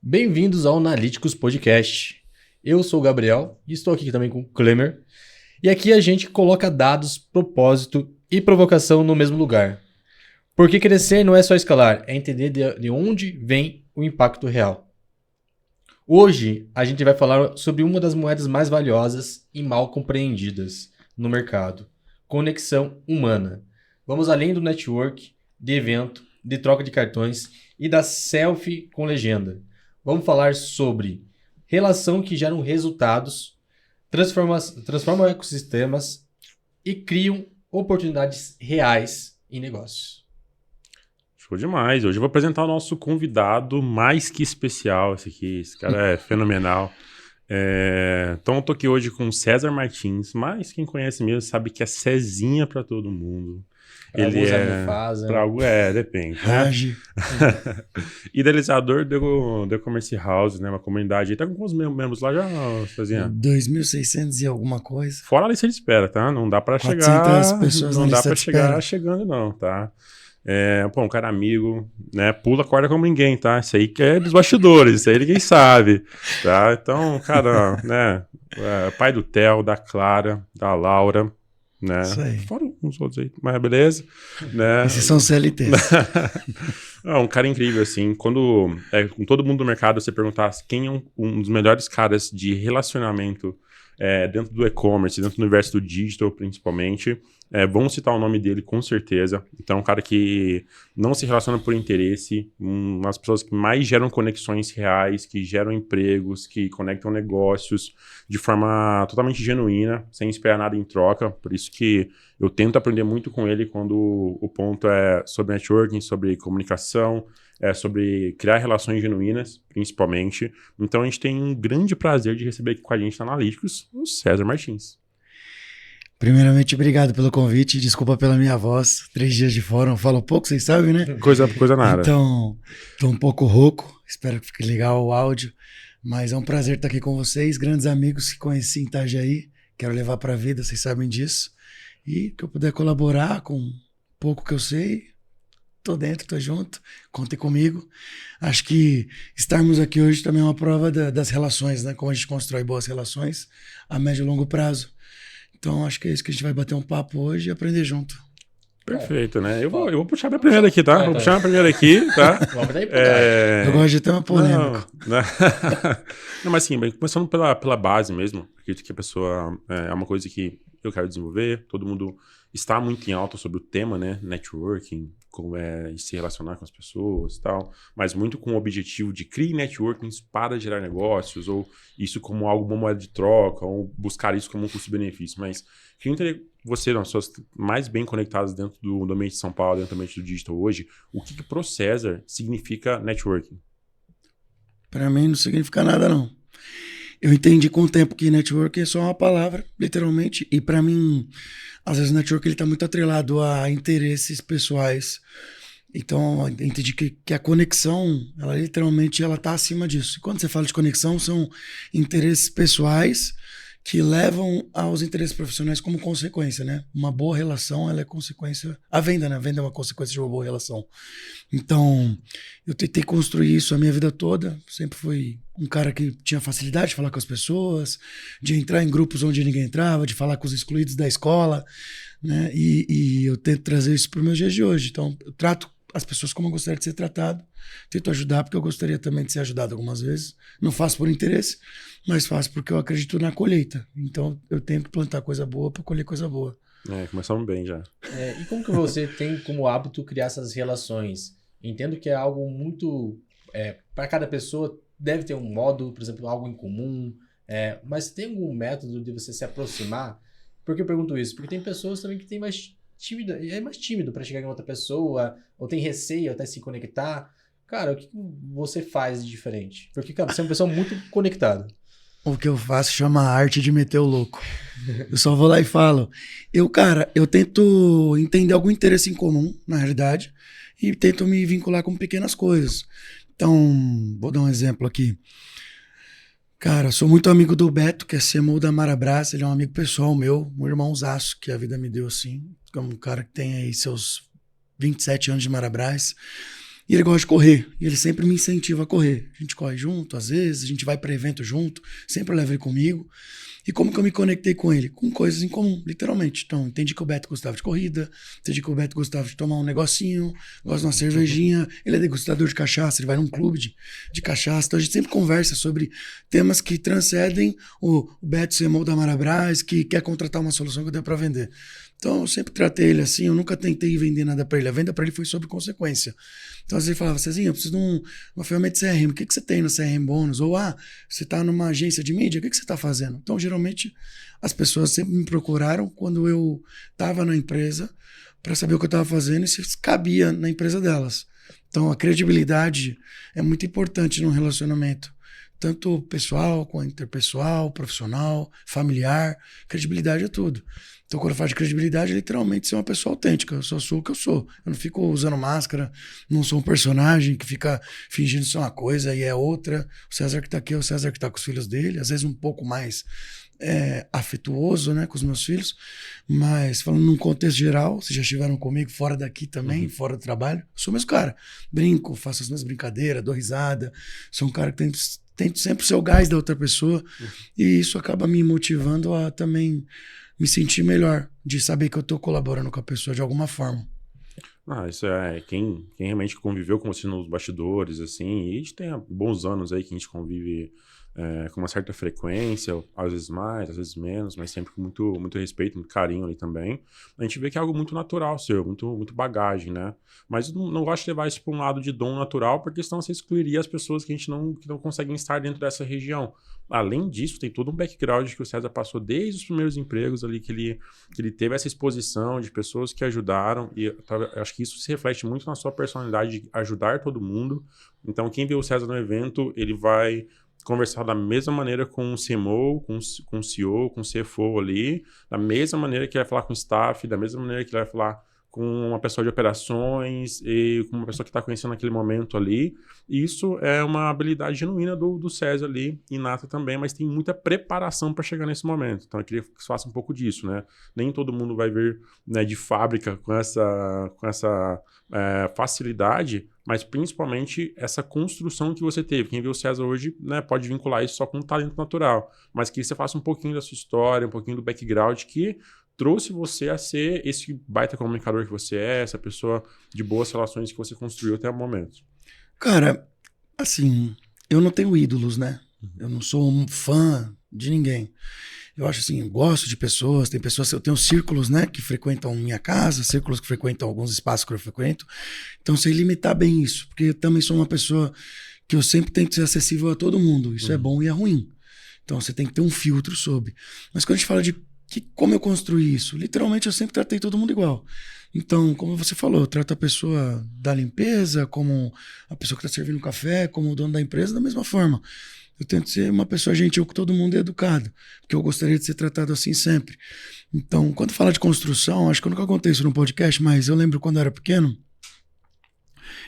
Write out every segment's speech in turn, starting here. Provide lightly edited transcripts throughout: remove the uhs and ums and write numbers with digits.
Bem-vindos ao Analíticos Podcast. Eu sou o Gabriel e estou aqui também com o Klemer. E aqui a gente coloca dados, propósito e provocação no mesmo lugar. Porque crescer não é só escalar, é entender de onde vem o impacto real. Hoje a gente vai falar sobre uma das moedas mais valiosas e mal compreendidas no mercado: conexão humana. Vamos além do network, de evento, de troca de cartões e da selfie com legenda. Vamos falar sobre relação que geram resultados, transformam ecossistemas e criam oportunidades reais em negócios. Show demais. Hoje eu vou apresentar o nosso convidado mais que especial. Esse cara é fenomenal. Então eu tô aqui hoje com o César Martins, mas quem conhece mesmo sabe que é Cezinha para todo mundo. Pra Ele alguns é Mufasa. para algo depende, né? Rage. Idealizador do E-Commerce House, né? Uma comunidade. Tá com quantos membros lá já, Cezinha? 2.600 e alguma coisa. Fora a lista de espera, tá? Não dá para 400 chegar, pessoas não na dá lista para de chegar espera. chegando não, tá? Um cara amigo, né? Pula corda como ninguém, tá? Isso aí que é dos bastidores, isso aí ninguém sabe, tá? Então, cara, né? Pai do Theo, da Clara, da Laura, né? Isso aí. Fora uns outros aí, mas beleza, né? Esses são CLTs. Um cara incrível, assim. Quando com todo mundo do mercado você perguntasse quem é um dos melhores caras de relacionamento dentro do e-commerce, dentro do universo do digital, principalmente, vamos citar o nome dele com certeza. Então, um cara que não se relaciona por interesse, umas pessoas que mais geram conexões reais, que geram empregos, que conectam negócios de forma totalmente genuína, sem esperar nada em troca. Por isso que eu tento aprender muito com ele quando o ponto é sobre networking, sobre comunicação, sobre criar relações genuínas, principalmente. Então, a gente tem um grande prazer de receber aqui com a gente na Analíticos o César Martins. Primeiramente, obrigado pelo convite. Desculpa pela minha voz. 3 dias de fora, eu falo pouco, vocês sabem, né? Coisa nada. Então, tô um pouco rouco. Espero que fique legal o áudio. Mas é um prazer estar aqui com vocês. Grandes amigos que conheci em Itajaí. Quero levar pra vida, vocês sabem disso. E que eu puder colaborar com um pouco que eu sei, tô dentro, tô junto, contem comigo. Acho que estarmos aqui hoje também é uma prova das relações, né? Como a gente constrói boas relações a médio e longo prazo. Então, acho que é isso que a gente vai bater um papo hoje e aprender junto. Perfeito, né? Eu vou puxar minha primeira aqui, tá? Vou puxar minha primeira aqui, tá? Vamos daí, Eu gosto de tema polêmico. Não, mas assim, começando pela base mesmo, acredito que a pessoa é uma coisa que eu quero desenvolver, todo mundo está muito em alta sobre o tema, né? Networking, como se relacionar com as pessoas e tal, mas muito com o objetivo de criar networkings para gerar negócios, ou isso como algo, uma moeda de troca, ou buscar isso como um custo-benefício. Mas queria entender você, nas pessoas mais bem conectadas dentro do ambiente de São Paulo, dentro do ambiente do digital hoje, o que pro César significa networking? Para mim não significa nada, não. Eu entendi com o tempo que network é só uma palavra, literalmente, e para mim, às vezes o network ele tá muito atrelado a interesses pessoais. Então, eu entendi que a conexão, ela literalmente ela tá acima disso. E quando você fala de conexão, são interesses pessoais que levam aos interesses profissionais como consequência, né? Uma boa relação, ela é consequência... A venda, né? A venda é uma consequência de uma boa relação. Então, eu tentei construir isso a minha vida toda. Sempre fui um cara que tinha facilidade de falar com as pessoas, de entrar em grupos onde ninguém entrava, de falar com os excluídos da escola, né? E eu tento trazer isso para os meus dias de hoje. Então, eu trato as pessoas como eu gostaria de ser tratado. Tento ajudar porque eu gostaria também de ser ajudado algumas vezes. Não faço por interesse, mas faço porque eu acredito na colheita. Então, eu tenho que plantar coisa boa para colher coisa boa. Começamos bem já. E como que você tem como hábito criar essas relações? Entendo que é algo muito... para cada pessoa deve ter um modo, por exemplo, algo em comum. Mas tem algum método de você se aproximar? Por que eu pergunto isso? Porque tem pessoas também que têm mais tímido para chegar em outra pessoa, ou tem receio até se conectar. Cara, o que você faz de diferente? Porque, cara, você é uma pessoa muito conectada. O que eu faço chama arte de meter o louco. Eu só vou lá e falo. Eu tento entender algum interesse em comum, na realidade, e tento me vincular com pequenas coisas. Então, vou dar um exemplo aqui. Cara, eu sou muito amigo do Beto, que é CMO da Marabras. Ele é um amigo pessoal meu, um irmãozaço que a vida me deu assim. É um cara que tem aí seus 27 anos de Marabras. E ele gosta de correr. E ele sempre me incentiva a correr. A gente corre junto, às vezes, a gente vai para evento junto, sempre leva ele comigo. E como que eu me conectei com ele? Com coisas em comum, literalmente. Então, entendi que o Beto gostava de corrida, entendi que o Beto gostava de tomar um negocinho, gosta de uma cervejinha, ele é degustador de cachaça, ele vai num clube de cachaça. Então, a gente sempre conversa sobre temas que transcendem o Beto ser da Marabras, que quer contratar uma solução que eu dei para vender. Então, eu sempre tratei ele assim, eu nunca tentei vender nada para ele. A venda para ele foi sobre consequência. Então, às vezes ele falava, Cezinha, eu preciso de uma ferramenta de CRM. O que você tem no CRM Bônus? Ou, você está numa agência de mídia, o que você está fazendo? Então, geralmente, as pessoas sempre me procuraram quando eu estava na empresa para saber o que eu estava fazendo e se cabia na empresa delas. Então, a credibilidade é muito importante no relacionamento. Tanto pessoal, quanto interpessoal, profissional, familiar. Credibilidade é tudo. Então, quando eu falo de credibilidade, é literalmente ser uma pessoa autêntica. Eu só sou o que eu sou. Eu não fico usando máscara, não sou um personagem que fica fingindo ser uma coisa e é outra. O César que tá aqui é o César que tá com os filhos dele, às vezes um pouco mais afetuoso, né, com os meus filhos. Mas, falando num contexto geral, vocês já estiveram comigo fora daqui também, fora do trabalho, eu sou o mesmo cara. Brinco, faço as minhas brincadeiras, dou risada. Sou um cara que tento sempre ser o gás da outra pessoa. E isso acaba me motivando a também me sentir melhor, de saber que eu tô colaborando com a pessoa de alguma forma. Isso quem realmente conviveu com você nos bastidores, assim, e a gente tem bons anos aí que a gente convive com uma certa frequência, às vezes mais, às vezes menos, mas sempre com muito, muito respeito, muito carinho ali também. A gente vê que é algo muito natural seu, muito bagagem, né? Mas não gosto de levar isso para um lado de dom natural, porque senão você excluiria as pessoas que não conseguem estar dentro dessa região. Além disso, tem todo um background que o César passou desde os primeiros empregos ali, que ele teve essa exposição de pessoas que ajudaram, e eu acho que isso se reflete muito na sua personalidade de ajudar todo mundo. Então, quem vê o César no evento, ele vai conversar da mesma maneira com o CMO, com o CEO, com o CFO ali, da mesma maneira que ele vai falar com o staff, da mesma maneira que ele vai falar com uma pessoa de operações e com uma pessoa que está conhecendo naquele momento ali. E isso é uma habilidade genuína do César ali, inata também, mas tem muita preparação para chegar nesse momento. Então eu queria que você faça um pouco disso, né? Nem todo mundo vai vir, né, de fábrica com essa facilidade, mas principalmente essa construção que você teve. Quem vê o César hoje, né, pode vincular isso só com um talento natural, mas que você faça um pouquinho da sua história, um pouquinho do background que trouxe você a ser esse baita comunicador que você é, essa pessoa de boas relações que você construiu até o momento. Cara, assim, eu não tenho ídolos, né? Eu não sou um fã de ninguém. Eu acho assim, gosto de pessoas, tem pessoas, eu tenho círculos, né, que frequentam minha casa, círculos que frequentam alguns espaços que eu frequento. Então, sei limitar bem isso, porque eu também sou uma pessoa que eu sempre tento ser acessível a todo mundo. Isso é bom e é ruim. Então, você tem que ter um filtro sobre. Mas quando a gente fala de como eu construí isso, literalmente eu sempre tratei todo mundo igual. Então, como você falou, eu trato a pessoa da limpeza, como a pessoa que está servindo café, como o dono da empresa, da mesma forma. Eu tento ser uma pessoa gentil com todo mundo e educado, porque eu gostaria de ser tratado assim sempre. Então, quando fala de construção, acho que eu nunca contei isso no podcast, mas eu lembro quando eu era pequeno,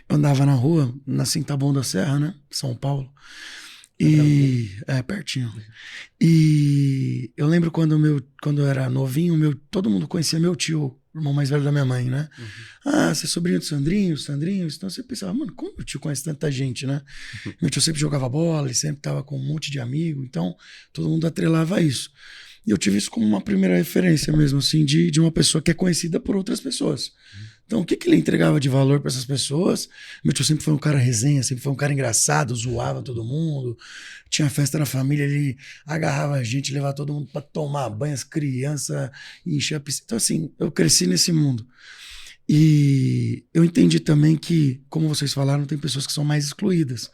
eu andava na rua, nasci em Taboão da Serra, né, São Paulo, e pertinho. E eu lembro quando eu era novinho, todo mundo conhecia meu tio, o irmão mais velho da minha mãe, né? Você é sobrinho do Sandrinho? Então você pensava, mano, como meu tio conhece tanta gente, né? Meu tio sempre jogava bola, ele sempre tava com um monte de amigo, então todo mundo atrelava isso. E eu tive isso como uma primeira referência mesmo, assim, de uma pessoa que é conhecida por outras pessoas. Então, o que ele entregava de valor para essas pessoas? Meu tio sempre foi um cara resenha, sempre foi um cara engraçado, zoava todo mundo. Tinha festa na família, ele agarrava a gente, levava todo mundo para tomar banho, as crianças, encher a piscina. Então, assim, eu cresci nesse mundo. E eu entendi também que, como vocês falaram, tem pessoas que são mais excluídas.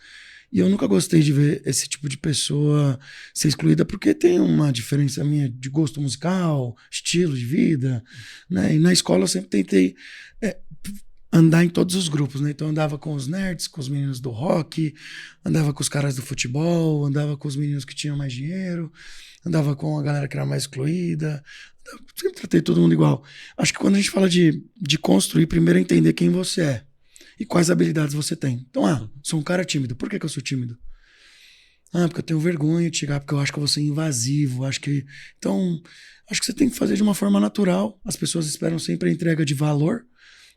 E eu nunca gostei de ver esse tipo de pessoa ser excluída, porque tem uma diferença minha de gosto musical, estilo de vida, né? E na escola eu sempre tentei andar em todos os grupos, né? Então eu andava com os nerds, com os meninos do rock, andava com os caras do futebol, andava com os meninos que tinham mais dinheiro, andava com a galera que era mais excluída. Eu sempre tratei todo mundo igual. Acho que quando a gente fala de construir, primeiro é entender quem você é e quais habilidades você tem. Então, sou um cara tímido. Por que eu sou tímido? Porque eu tenho vergonha de chegar, porque eu acho que eu vou ser invasivo. Então, acho que você tem que fazer de uma forma natural. As pessoas esperam sempre a entrega de valor.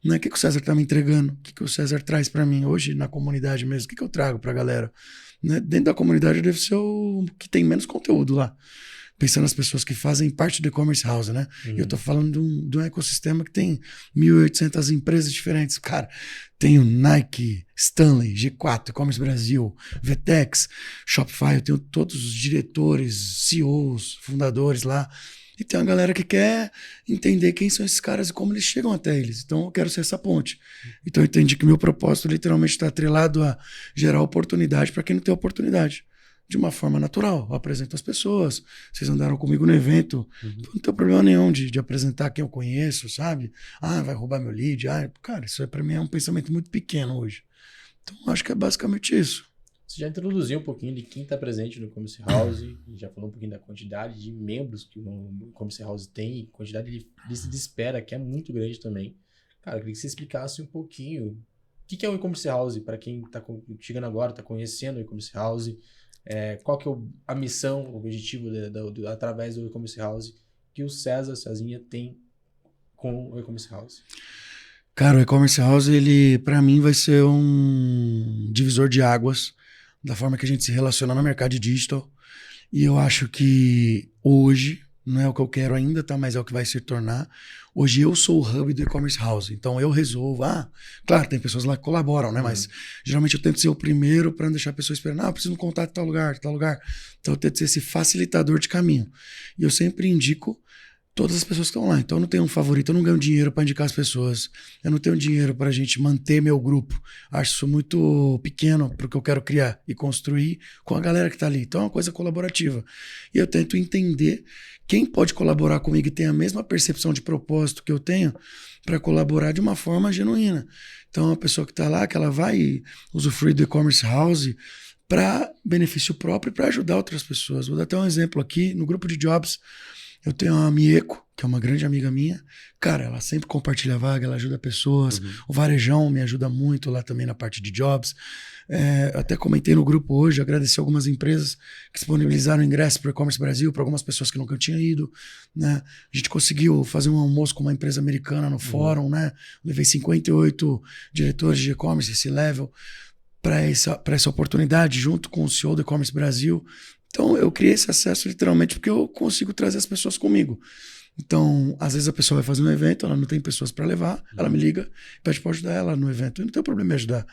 Né? O que o César tá me entregando? O que o César traz para mim hoje na comunidade mesmo? O que eu trago pra galera? Né? Dentro da comunidade eu devo ser o que tem menos conteúdo lá. Pensando nas pessoas que fazem parte do e-commerce house, né? E eu tô falando de um ecossistema que tem 1.800 empresas diferentes. Cara, tem o Nike, Stanley, G4, E-commerce Brasil, Vtex, Shopify, eu tenho todos os diretores, CEOs, fundadores lá. E tem uma galera que quer entender quem são esses caras e como eles chegam até eles. Então eu quero ser essa ponte. Então eu entendi que meu propósito literalmente está atrelado a gerar oportunidade para quem não tem oportunidade. De uma forma natural. Eu apresento as pessoas. Vocês andaram comigo no evento. Não tem problema nenhum de apresentar quem eu conheço, sabe? Ah, vai roubar meu lead. Ah, cara, isso para mim é um pensamento muito pequeno hoje. Então acho que é basicamente isso. Você já introduziu um pouquinho de quem está presente no e-commerce house, já falou um pouquinho da quantidade de membros que o e-commerce house tem, e quantidade de lista de espera, que é muito grande também. Cara, eu queria que você explicasse um pouquinho o que é o e-commerce house, para quem está chegando agora, está conhecendo o e-commerce house, qual que é a missão, o objetivo através do e-commerce house que o Cezinha tem com o e-commerce house. Cara, o e-commerce house, ele para mim vai ser um divisor de águas da forma que a gente se relaciona no mercado de digital. E eu acho que hoje, não é o que eu quero ainda, tá? Mas é o que vai se tornar. Hoje eu sou o hub do e-commerce house. Então eu resolvo. Claro, tem pessoas lá que colaboram, né? Mas geralmente eu tento ser o primeiro para não deixar a pessoa esperando. Eu preciso de um contato em tal lugar, tal lugar. Então eu tento ser esse facilitador de caminho. E eu sempre indico todas as pessoas que estão lá. Então eu não tenho um favorito, eu não ganho dinheiro para indicar as pessoas. Eu não tenho dinheiro para a gente manter meu grupo. Acho isso muito pequeno para o que eu quero criar e construir com a galera que está ali. Então é uma coisa colaborativa. E eu tento entender quem pode colaborar comigo e tem a mesma percepção de propósito que eu tenho para colaborar de uma forma genuína. Então a pessoa que está lá, que ela vai usufruir do e-commerce house para benefício próprio e para ajudar outras pessoas. Vou dar até um exemplo aqui. No grupo de jobs, eu tenho a Mieko, que é uma grande amiga minha. Cara, ela sempre compartilha vaga, ela ajuda pessoas. O Varejão me ajuda muito lá também na parte de jobs. Até comentei no grupo hoje, agradeci algumas empresas que disponibilizaram ingresso para o e-commerce Brasil, para algumas pessoas que nunca tinham ido. Né? A gente conseguiu fazer um almoço com uma empresa americana no fórum. Né? Levei 58 diretores de e-commerce, esse level, para essa oportunidade, junto com o CEO do e-commerce Brasil. Então, eu criei esse acesso literalmente porque eu consigo trazer as pessoas comigo. Então, às vezes a pessoa vai fazer um evento, ela não tem pessoas para levar, ela me liga, pede para ajudar ela no evento. Eu não tenho problema em ajudar.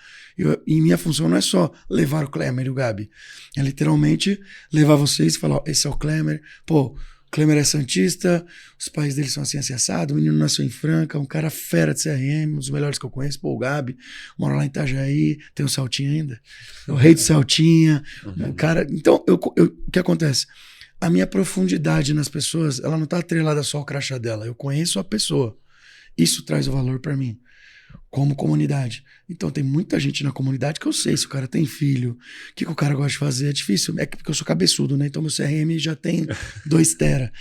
E minha função não é só levar o Klemer e o Gabi. É literalmente levar vocês e falar, ó, esse é o Klemer. Pô, o Klemer é santista, os pais dele são assim assado, o menino nasceu em Franca, um cara fera de CRM, um dos melhores que eu conheço. Pô, o Gabi, mora lá em Itajaí, tem o Celtinha ainda. O rei do Celtinha. O cara... Então, o que acontece? A minha profundidade nas pessoas, ela não está atrelada só ao crachá dela. Eu conheço a pessoa. Isso traz o valor para mim, como comunidade. Então tem muita gente na comunidade que eu sei se o cara tem filho, o que o cara gosta de fazer. É difícil, é porque eu sou cabeçudo, né? Então meu CRM já tem 2 tera.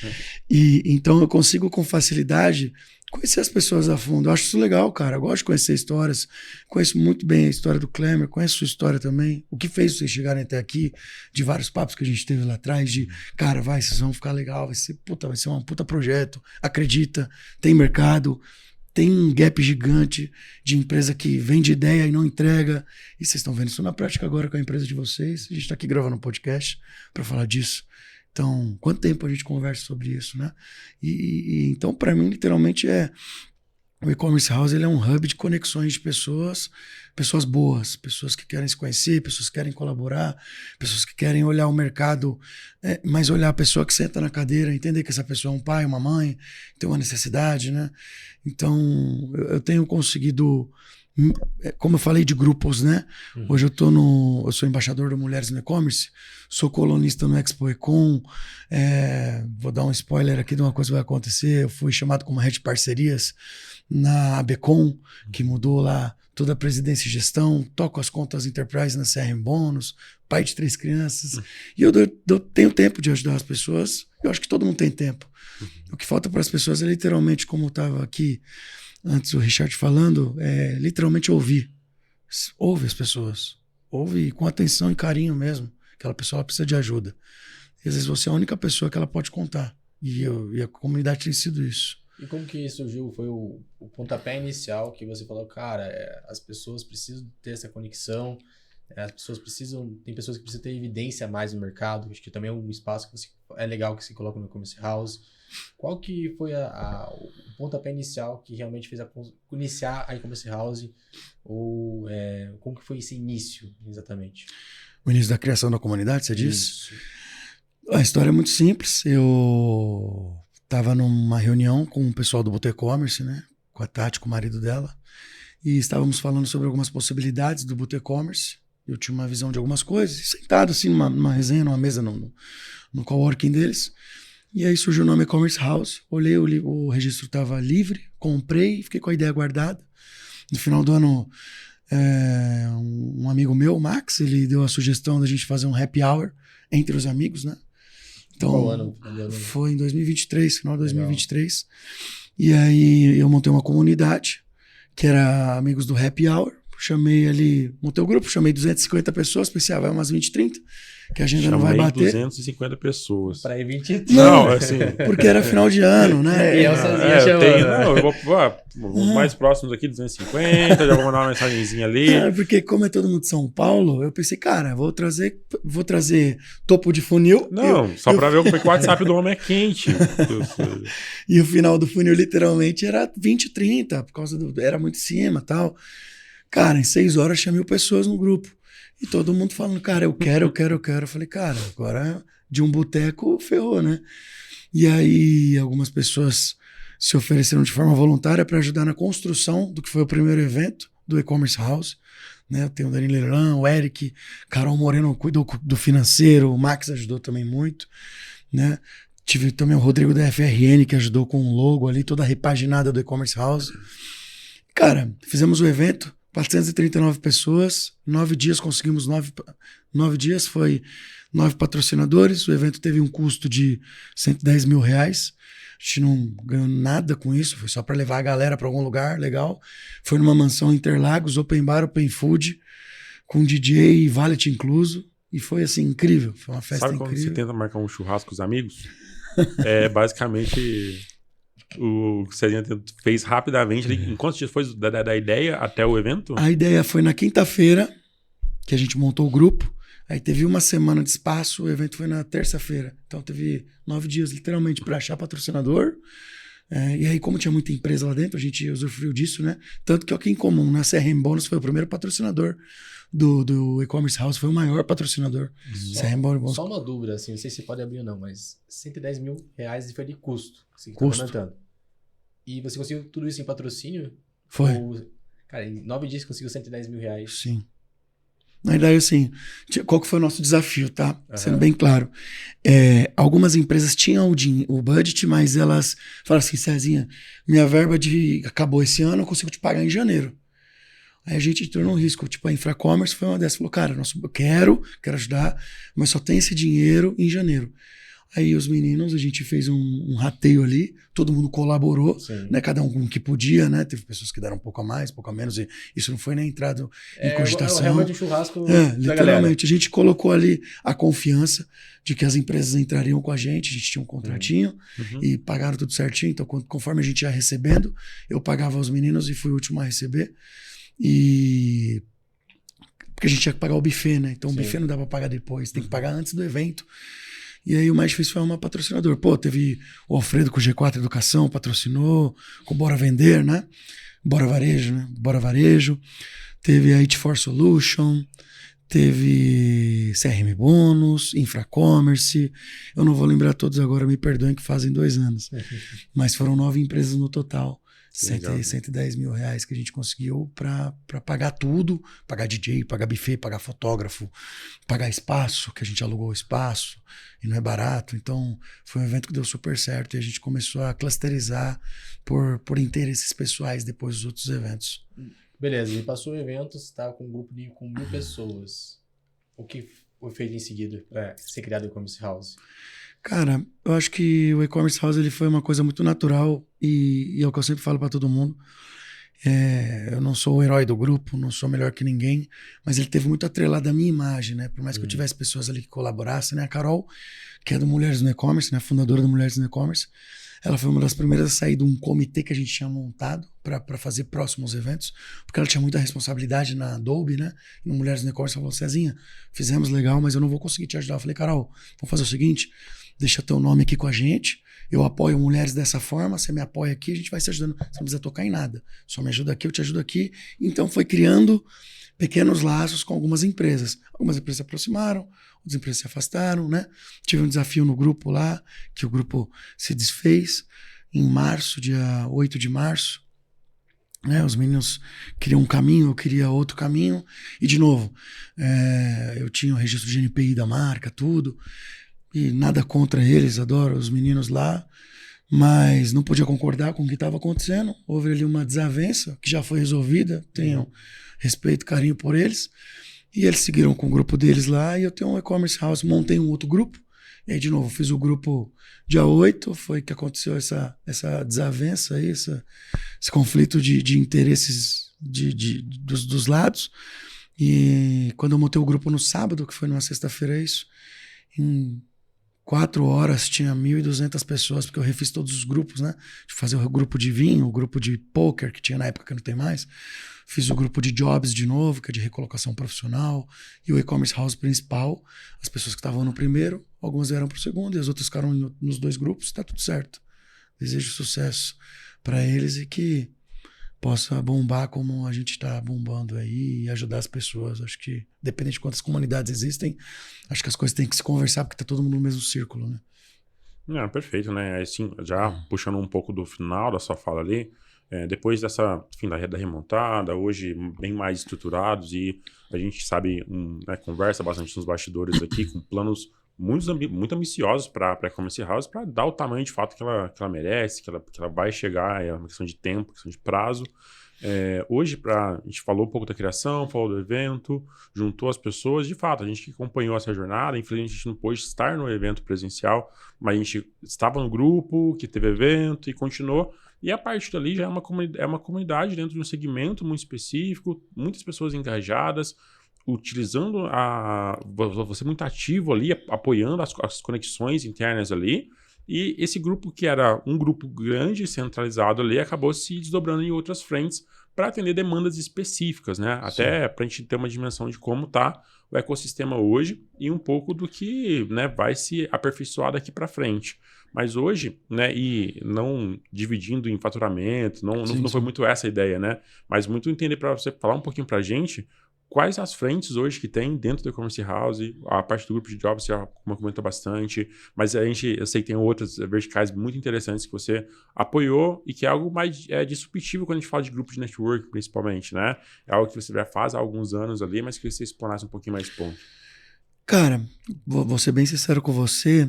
E então eu consigo com facilidade conhecer as pessoas a fundo. Eu acho isso legal, cara. Eu gosto de conhecer histórias. Conheço muito bem a história do Klemer, conheço a sua história também. O que fez vocês chegarem até aqui, de vários papos que a gente teve lá atrás, de, cara, vocês vão ficar legal, vai ser um puta projeto. Acredita, tem mercado, tem um gap gigante de empresa que vende ideia e não entrega. E vocês estão vendo isso na prática agora com a empresa de vocês. A gente está aqui gravando um podcast para falar disso. Então, quanto tempo a gente conversa sobre isso, né? Então, para mim, literalmente, o e-commerce house, ele é um hub de conexões de pessoas boas, pessoas que querem se conhecer, pessoas que querem colaborar, pessoas que querem olhar o mercado, mas olhar a pessoa que senta na cadeira, entender que essa pessoa é um pai, uma mãe, tem uma necessidade, né? Então, eu tenho conseguido, como eu falei de grupos, né? Hoje eu sou embaixador do Mulheres no E-Commerce, sou colunista no Expo Econ, vou dar um spoiler aqui de uma coisa que vai acontecer, eu fui chamado como head de parcerias na ABCom, que mudou lá toda a presidência e gestão, toco as contas Enterprise na CRM Bônus, pai de 3 crianças, e eu tenho tempo de ajudar as pessoas, eu acho que todo mundo tem tempo. O que falta para as pessoas é literalmente, como eu estava aqui antes o Richard falando, literalmente ouvir. Ouve as pessoas. Ouve com atenção e carinho mesmo. Aquela pessoa ela precisa de ajuda. E às vezes você é a única pessoa que ela pode contar. E a comunidade tem sido isso. E como que surgiu? Foi o pontapé inicial que você falou, cara, as pessoas precisam ter essa conexão, as pessoas precisam, tem pessoas que precisam ter evidência a mais no mercado, acho que também é um espaço que é legal que se coloca no e-commerce house. Qual que foi o pontapé inicial que realmente fez iniciar a e-commerce house? Ou como que foi esse início, exatamente? O início da criação da comunidade, você disse? Isso. A história é muito simples. Eu estava numa reunião com o pessoal do Botecommerce, né? Com a Tati, com o marido dela. E estávamos falando sobre algumas possibilidades do Botecommerce. Eu tinha uma visão de algumas coisas. Sentado assim numa resenha, numa mesa no coworking deles. E aí surgiu o nome E-Commerce House. Olhei, o registro estava livre, comprei, fiquei com a ideia guardada. No final do ano, um amigo meu, o Max, ele deu a sugestão da gente fazer um happy hour entre os amigos, né? Então, qual ano? Foi em 2023, final de 2023. E aí eu montei uma comunidade, que era amigos do happy hour. Chamei ali, montei o grupo, chamei 250 pessoas, pensei, vai umas 20, 30, que a agenda não vai bater. 250 pessoas. Para ir 20. Não, assim... Porque era final de ano, né? Os mais próximos aqui, 250, já vou mandar uma mensagenzinha ali. Porque como é todo mundo de São Paulo, eu pensei, cara, vou trazer topo de funil. Não, só pra ver como é que o WhatsApp do homem é quente. E o final do funil, literalmente, era 20, 30, por causa era muito em cima e tal. Cara, em 6 horas tinha 1000 pessoas no grupo. E todo mundo falando, cara, eu quero. Eu falei, cara, agora de um boteco ferrou, né? E aí algumas pessoas se ofereceram de forma voluntária para ajudar na construção do que foi o primeiro evento do E-Commerce House. Né? Tem o Danilo Lerlan, o Eric, Carol Moreno cuidou do financeiro, o Max ajudou também muito. Né? Tive também o Rodrigo da FRN que ajudou com o logo ali, toda a repaginada do E-Commerce House. Cara, fizemos o evento. 439 pessoas, 9 dias conseguimos 9 dias, foi 9 patrocinadores, o evento teve um custo de R$110 mil, a gente não ganhou nada com isso, foi só para levar a galera para algum lugar legal, foi numa mansão em Interlagos, open bar, open food, com DJ e valet incluso, e foi assim, incrível, foi uma festa incrível. Sabe quando você tenta marcar um churrasco com os amigos? É basicamente... O que você fez rapidamente ali, em quantos dias foi da ideia até o evento? A ideia foi na quinta-feira que a gente montou o grupo, aí teve uma semana de espaço, o evento foi na terça-feira, então teve 9 dias literalmente para achar patrocinador, e aí como tinha muita empresa lá dentro, a gente usufruiu disso, né? Tanto que aqui em comum, na CRM Bônus foi o primeiro patrocinador do E-Commerce House, foi o maior patrocinador. Só uma dúvida, assim, não sei se pode abrir ou não, mas R$110 mil foi de custo que você está comentando. E você conseguiu tudo isso em patrocínio? Foi. Cara, em 9 dias você conseguiu R$110 mil. Sim. Na verdade, assim, qual que foi o nosso desafio, tá? Sendo bem claro. Algumas empresas tinham o budget, mas elas falaram assim, Cezinha, minha verba acabou esse ano, eu consigo te pagar em janeiro. Aí a gente entrou num risco, tipo a Infracommerce foi uma dessas, falou, cara, eu quero ajudar, mas só tem esse dinheiro em janeiro. Aí os meninos, a gente fez um rateio ali, todo mundo colaborou, né? Cada um com o que podia, né? Teve pessoas que deram um pouco a mais, um pouco a menos, e isso não foi nem entrado em cogitação. Realmente um churrasco literalmente, galera. A gente colocou ali a confiança de que as empresas entrariam com a gente tinha um contratinho e pagaram tudo certinho, então conforme a gente ia recebendo, eu pagava os meninos e fui o último a receber. Porque a gente tinha que pagar o buffet, né? Então o buffet não dá pra pagar depois, tem que pagar antes do evento. E aí o mais difícil foi uma patrocinador. Pô, teve o Alfredo com o G4 Educação, patrocinou, com o Bora Vender, né? Bora Varejo, né? Bora Varejo. Teve a It For Solution, teve CRM Bônus, Infracommerce. Eu não vou lembrar todos agora, me perdoem que fazem 2 anos. Mas foram 9 empresas no total. 110 mil reais que a gente conseguiu para pagar tudo, pagar DJ, pagar buffet, pagar fotógrafo, pagar espaço, que a gente alugou o espaço, e não é barato. Então, foi um evento que deu super certo e a gente começou a clusterizar por interesses pessoais depois dos outros eventos. Beleza, e passou o evento, você estava com um grupo com 1000 pessoas. O que foi feito em seguida para ser criado o E-Commerce House? Cara, eu acho que o E-Commerce House ele foi uma coisa muito natural e é o que eu sempre falo para todo mundo. Eu não sou o herói do grupo, não sou melhor que ninguém, mas ele teve muito atrelado à minha imagem, né? Por mais que eu tivesse pessoas ali que colaborassem, né? A Carol, que é do Mulheres no E-Commerce, né? Fundadora do Mulheres no E-Commerce, Ela foi uma das primeiras a sair de um comitê que a gente tinha montado para fazer próximos eventos, porque ela tinha muita responsabilidade na Adobe, né? E no Mulheres no E-Commerce, ela falou, Cezinha, fizemos legal, mas eu não vou conseguir te ajudar. Eu falei, Carol, vamos fazer o seguinte, deixa teu nome aqui com a gente, eu apoio mulheres dessa forma, você me apoia aqui, a gente vai se ajudando, você não precisa tocar em nada, só me ajuda aqui, eu te ajudo aqui. Então foi criando pequenos laços com algumas empresas. Algumas empresas se aproximaram, outras empresas se afastaram, né? Tive um desafio no grupo lá, que o grupo se desfez em março, dia 8 de março. Né? Os meninos queriam um caminho, eu queria outro caminho. E, de novo, eu tinha o registro de NPI da marca, tudo. E nada contra eles, adoro os meninos lá. Mas não podia concordar com o que estava acontecendo. Houve ali uma desavença que já foi resolvida. Tenho respeito e carinho por eles. E eles seguiram com o grupo deles lá. E eu tenho um e-commerce house, montei um outro grupo. E aí, de novo, fiz o grupo dia 8. Foi que aconteceu essa desavença aí, esse conflito de interesses dos lados. E quando eu montei o grupo no sábado, que foi numa sexta-feira, isso, em 4 horas tinha 1.200 pessoas, porque eu refiz todos os grupos, né? De fazer o grupo de vinho, o grupo de poker, que tinha na época que não tem mais. Fiz o grupo de jobs de novo, que é de recolocação profissional. E o e-commerce house principal. As pessoas que estavam no primeiro, algumas vieram para o segundo, e as outras ficaram nos 2 grupos. Tá tudo certo. Desejo sucesso para eles e que possa bombar como a gente está bombando aí e ajudar as pessoas. Acho que, dependente de quantas comunidades existem, acho que as coisas têm que se conversar porque tá todo mundo no mesmo círculo, né? Não, perfeito, né? Assim, já puxando um pouco do final da sua fala ali, depois dessa, enfim, da remontada, hoje bem mais estruturados e a gente sabe, né, conversa bastante nos bastidores aqui com planos muito ambiciosos para a e-commerce house, para dar o tamanho de fato que ela merece, que ela vai chegar, é uma questão de tempo, questão de prazo. Hoje, a gente falou um pouco da criação, falou do evento, juntou as pessoas, de fato, a gente que acompanhou essa jornada, infelizmente a gente não pôde estar no evento presencial, mas a gente estava no grupo, que teve evento e continuou, e a partir dali já é uma comunidade dentro de um segmento muito específico, muitas pessoas engajadas, utilizando você muito ativo ali, apoiando as conexões internas ali, e esse grupo que era um grupo grande, centralizado ali, acabou se desdobrando em outras frentes para atender demandas específicas, né? Até para a gente ter uma dimensão de como está o ecossistema hoje e um pouco do que, né, vai se aperfeiçoar daqui para frente. Mas hoje, né, e não dividindo em faturamento, não foi muito essa a ideia, né? Mas muito entender para você falar um pouquinho para a gente quais as frentes hoje que tem dentro do e-commerce house, a parte do grupo de jobs você já comentou bastante, mas eu sei que tem outras verticais muito interessantes que você apoiou e que é algo mais disruptivo quando a gente fala de grupo de network, principalmente, né? É algo que você já faz há alguns anos ali, mas que você explanasse um pouquinho mais esse ponto. Cara, vou ser bem sincero com você,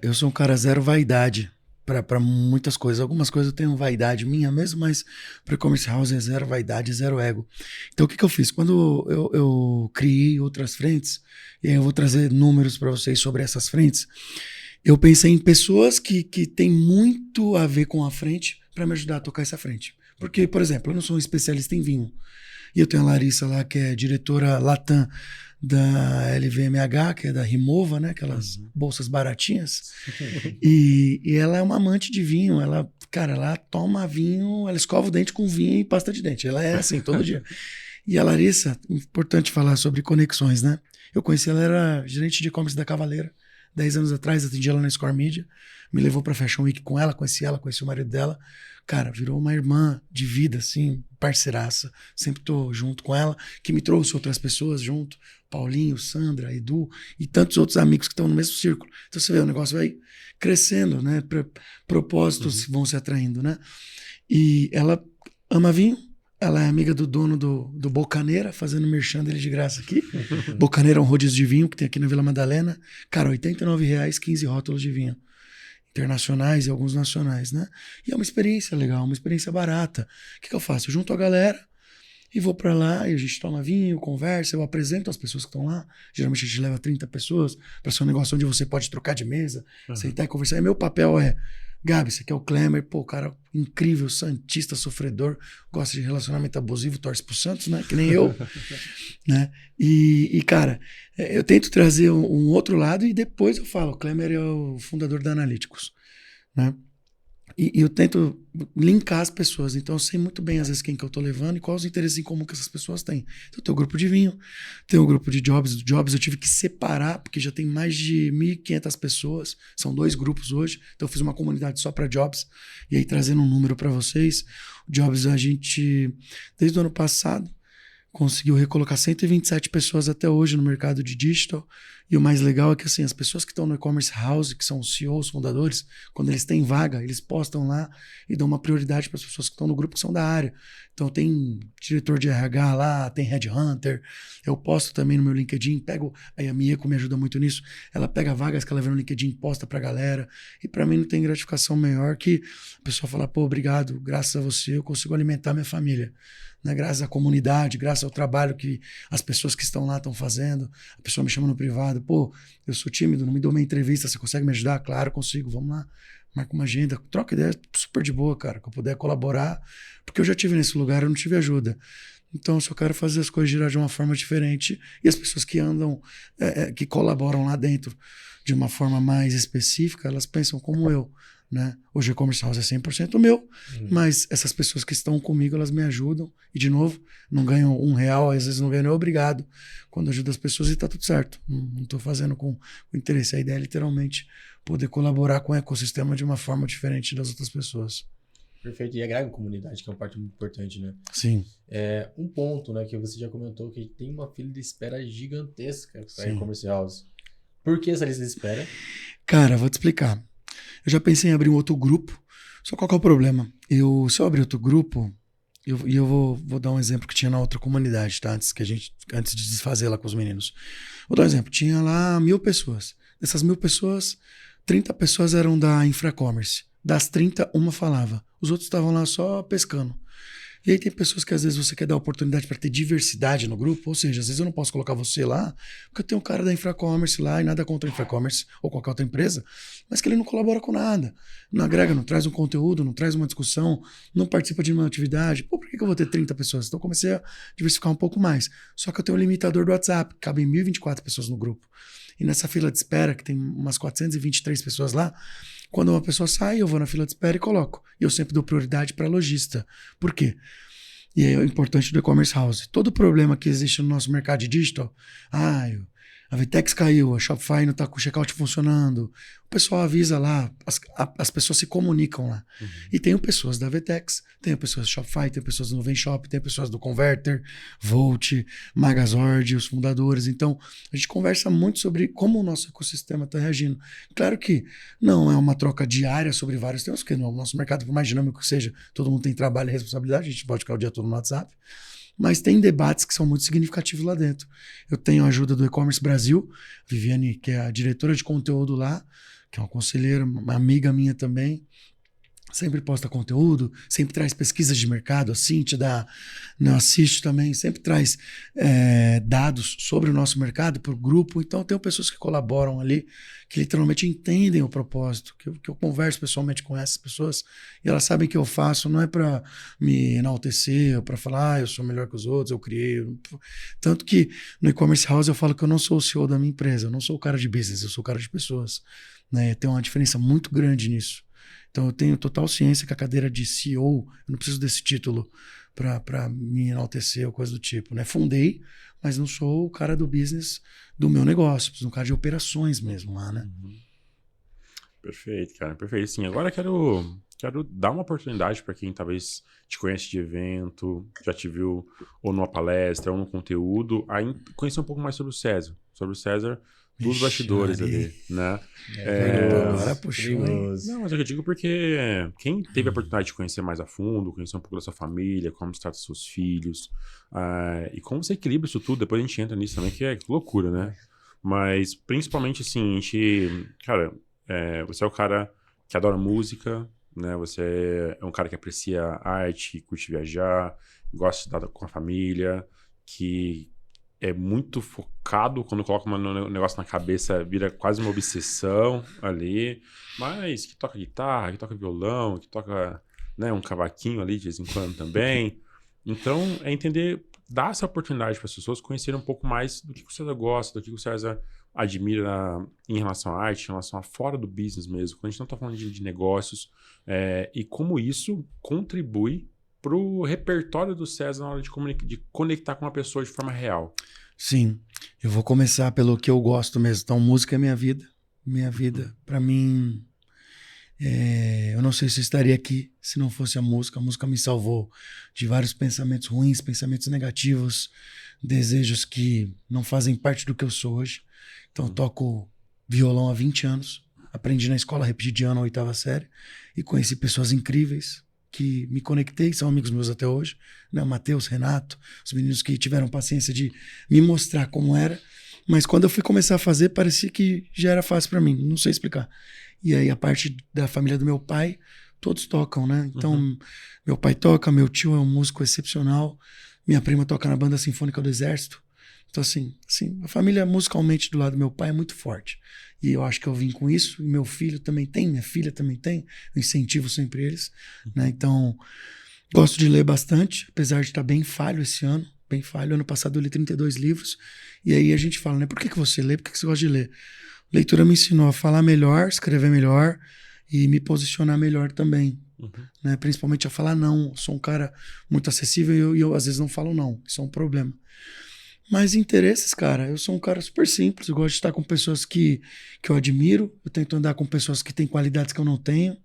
eu sou um cara zero vaidade para muitas coisas. Algumas coisas eu tenho vaidade minha mesmo, mas para e-commerce house é zero vaidade, zero ego. Então o que eu fiz? Quando eu criei outras frentes, e aí eu vou trazer números para vocês sobre essas frentes, eu pensei em pessoas que têm muito a ver com a frente para me ajudar a tocar essa frente. Porque, por exemplo, eu não sou um especialista em vinho. E eu tenho a Larissa lá, que é diretora Latam da LVMH, que é da Rimowa, né? Aquelas bolsas baratinhas. E ela é uma amante de vinho. Ela toma vinho, ela escova o dente com vinho e pasta de dente. Ela é assim, todo dia. E a Larissa, importante falar sobre conexões, né? Eu conheci ela, era gerente de e-commerce da Cavaleira. 10 anos atrás, atendi ela na Score Media. Me levou pra Fashion Week com ela, conheci o marido dela. Cara, virou uma irmã de vida, assim, parceiraça. Sempre tô junto com ela, que me trouxe outras pessoas junto. Paulinho, Sandra, Edu e tantos outros amigos que estão no mesmo círculo. Então você vê, o negócio vai crescendo, né? Propósitos vão se atraindo, né? E ela ama vinho. Ela é amiga do dono do Bocaneira, fazendo merchan dele de graça aqui. Bocaneira é um rodízio de vinho que tem aqui na Vila Madalena. Cara, R$89, 15 rótulos de vinho. Internacionais e alguns nacionais, né? E é uma experiência legal, uma experiência barata. O que eu faço? Eu junto a galera e vou pra lá e a gente toma vinho, conversa, eu apresento as pessoas que estão lá. Geralmente a gente leva 30 pessoas para ser um negócio onde você pode trocar de mesa, sentar e conversar. E meu papel é, Gabi, esse aqui é o Klemer, pô, cara incrível, santista, sofredor, gosta de relacionamento abusivo, torce pro Santos, né? Que nem eu, né? E cara, eu tento trazer um outro lado e depois eu falo, o Klemer é o fundador da Analytics, né? E eu tento linkar as pessoas. Então, eu sei muito bem, às vezes, quem que eu tô levando e quais os interesses em comum que essas pessoas têm. Então, tem o grupo de vinho, tem o grupo de jobs. Do jobs eu tive que separar, porque já tem mais de 1.500 pessoas. São 2 grupos hoje. Então, eu fiz uma comunidade só para jobs. E aí, trazendo um número para vocês, jobs a gente, desde o ano passado, conseguiu recolocar 127 pessoas até hoje no mercado de digital. E o mais legal é que assim, as pessoas que estão no e-commerce house, que são os CEOs, fundadores, quando eles têm vaga, eles postam lá e dão uma prioridade para as pessoas que estão no grupo que são da área. Então tem diretor de RH lá, tem headhunter. Eu posto também no meu LinkedIn, pego, aí a Mieko me ajuda muito nisso. Ela pega vagas que ela vê no LinkedIn, posta pra galera. E para mim não tem gratificação maior que a pessoa falar, pô, obrigado, graças a você eu consigo alimentar minha família. Né? Graças à comunidade, graças ao trabalho que as pessoas que estão lá estão fazendo. A pessoa me chama no privado, pô, eu sou tímido, não me dou uma entrevista, você consegue me ajudar? Claro, consigo, vamos lá. Marca uma agenda, troca ideia super de boa, cara, que eu puder colaborar, porque eu já tive nesse lugar, eu não tive ajuda. Então, eu só quero fazer as coisas girar de uma forma diferente e as pessoas que andam, que colaboram lá dentro de uma forma mais específica, elas pensam como eu. Né? Hoje o e-commerce house é 100% meu, mas essas pessoas que estão comigo, elas me ajudam e de novo, não ganham R$1, às vezes não ganham nem obrigado quando ajuda as pessoas e tá tudo certo, não estou fazendo com interesse, a ideia é literalmente poder colaborar com o ecossistema de uma forma diferente das outras pessoas. Perfeito, e agrega a comunidade, que é uma parte muito importante, né? Sim. Um ponto, né, que você já comentou, que tem uma fila de espera gigantesca para e-commerce house. Por que essa lista de espera? Cara, vou te explicar. Eu já pensei em abrir um outro grupo, só qual que é o problema? Se eu abrir outro grupo, eu vou dar um exemplo que tinha na outra comunidade, tá? Antes de desfazer lá com os meninos. Vou dar um exemplo. Tinha lá 1.000 pessoas. Dessas 1.000 pessoas, 30 pessoas eram da Infracommerce. Das 30, uma falava. Os outros estavam lá só pescando. E aí tem pessoas que às vezes você quer dar oportunidade para ter diversidade no grupo, ou seja, às vezes eu não posso colocar você lá, porque eu tenho um cara da Infracommerce lá, e nada contra a Infracommerce ou qualquer outra empresa, mas que ele não colabora com nada, não agrega, não traz um conteúdo, não traz uma discussão, não participa de uma atividade. Pô, por que eu vou ter 30 pessoas? Então eu comecei a diversificar um pouco mais. Só que eu tenho um limitador do WhatsApp, cabem 1.024 pessoas no grupo. E nessa fila de espera, que tem umas 423 pessoas lá, quando uma pessoa sai, eu vou na fila de espera e coloco. E eu sempre dou prioridade para lojista. Por quê? E é o importante do e-commerce house. Todo problema que existe no nosso mercado de digital, a VTEX caiu, a Shopify não está com o checkout funcionando. O pessoal avisa lá, as pessoas se comunicam lá. Uhum. E tem pessoas da VTEX, tem pessoas do Shopify, tem pessoas do Nuvenshop, tem pessoas do Converter, Volt, Magazord, os fundadores. Então, a gente conversa muito sobre como o nosso ecossistema está reagindo. Claro que não é uma troca diária sobre vários temas, porque no nosso mercado, por mais dinâmico que seja, todo mundo tem trabalho e responsabilidade, a gente pode ficar o dia todo no WhatsApp. Mas tem debates que são muito significativos lá dentro. Eu tenho a ajuda do E-Commerce Brasil, Viviane, que é a diretora de conteúdo lá, que é uma conselheira, uma amiga minha também, sempre posta conteúdo, sempre traz pesquisas de mercado, a Cíntia assiste também, sempre traz dados sobre o nosso mercado para o grupo. Então tem pessoas que colaboram ali, que literalmente entendem o propósito, que eu converso pessoalmente com essas pessoas e elas sabem que eu faço, não é para me enaltecer, ou para falar, eu sou melhor que os outros, eu criei. Tanto que no e-commerce house eu falo que eu não sou o CEO da minha empresa, eu não sou o cara de business, eu sou o cara de pessoas. Né? Tem uma diferença muito grande nisso. Então eu tenho total ciência que a cadeira de CEO, eu não preciso desse título para me enaltecer ou coisa do tipo. Né? Fundei, mas não sou o cara do business do meu negócio, preciso de um cara de operações mesmo lá, né? Uhum. Perfeito, cara, perfeito. Sim, agora quero dar uma oportunidade para quem talvez te conhece de evento, já te viu ou numa palestra ou no conteúdo, a conhecer um pouco mais sobre o César. Sobre o César dos bastidores ali, né? Agora puxou, hein? Não, mas eu digo porque quem teve a oportunidade de conhecer mais a fundo, conhecer um pouco da sua família, como se trata dos seus filhos, e como você equilibra isso tudo, depois a gente entra nisso também, que é loucura, né? Mas principalmente assim, cara, você é o cara que adora música, né? Você é um cara que aprecia arte, curte viajar, gosta de estar com a família, que é muito focado, quando coloca um negócio na cabeça, vira quase uma obsessão ali, mas que toca guitarra, que toca violão, que toca, né, um cavaquinho ali de vez em quando também. Então, é entender, dar essa oportunidade para as pessoas conhecerem um pouco mais do que o César gosta, do que o César admira em relação à arte, em relação a fora do business mesmo, quando a gente não está falando de negócios, e como isso contribui para o repertório do César na hora de conectar com uma pessoa de forma real. Sim, eu vou começar pelo que eu gosto mesmo. Então, música é minha vida. Minha vida, para mim, eu não sei se eu estaria aqui se não fosse a música. A música me salvou de vários pensamentos ruins, pensamentos negativos, desejos que não fazem parte do que eu sou hoje. Então, eu toco violão há 20 anos. Aprendi na escola a repetir de ano a 8ª série. E conheci pessoas incríveis que me conectei, são amigos meus até hoje. Né? O Matheus, Renato, os meninos que tiveram paciência de me mostrar como era. Mas quando eu fui começar a fazer, parecia que já era fácil para mim. Não sei explicar. E aí a parte da família do meu pai, todos tocam, né? Então, meu pai toca, meu tio é um músico excepcional. Minha prima toca na banda sinfônica do Exército. Então, assim, a família musicalmente do lado do meu pai é muito forte. E eu acho que eu vim com isso. E meu filho também tem, minha filha também tem. Eu incentivo sempre eles. Né? Então, gosto de ler bastante, apesar de estar bem falho esse ano. Bem falho. Ano passado eu li 32 livros. E aí a gente fala, né? Por que você lê? Por que você gosta de ler? Leitura me ensinou a falar melhor, escrever melhor e me posicionar melhor também. Né? Principalmente a falar não. Sou um cara muito acessível e eu às vezes não falo não. Isso é um problema. Mas interesses, cara, eu sou um cara super simples. Eu gosto de estar com pessoas que eu admiro. Eu tento andar com pessoas que têm qualidades que eu não tenho.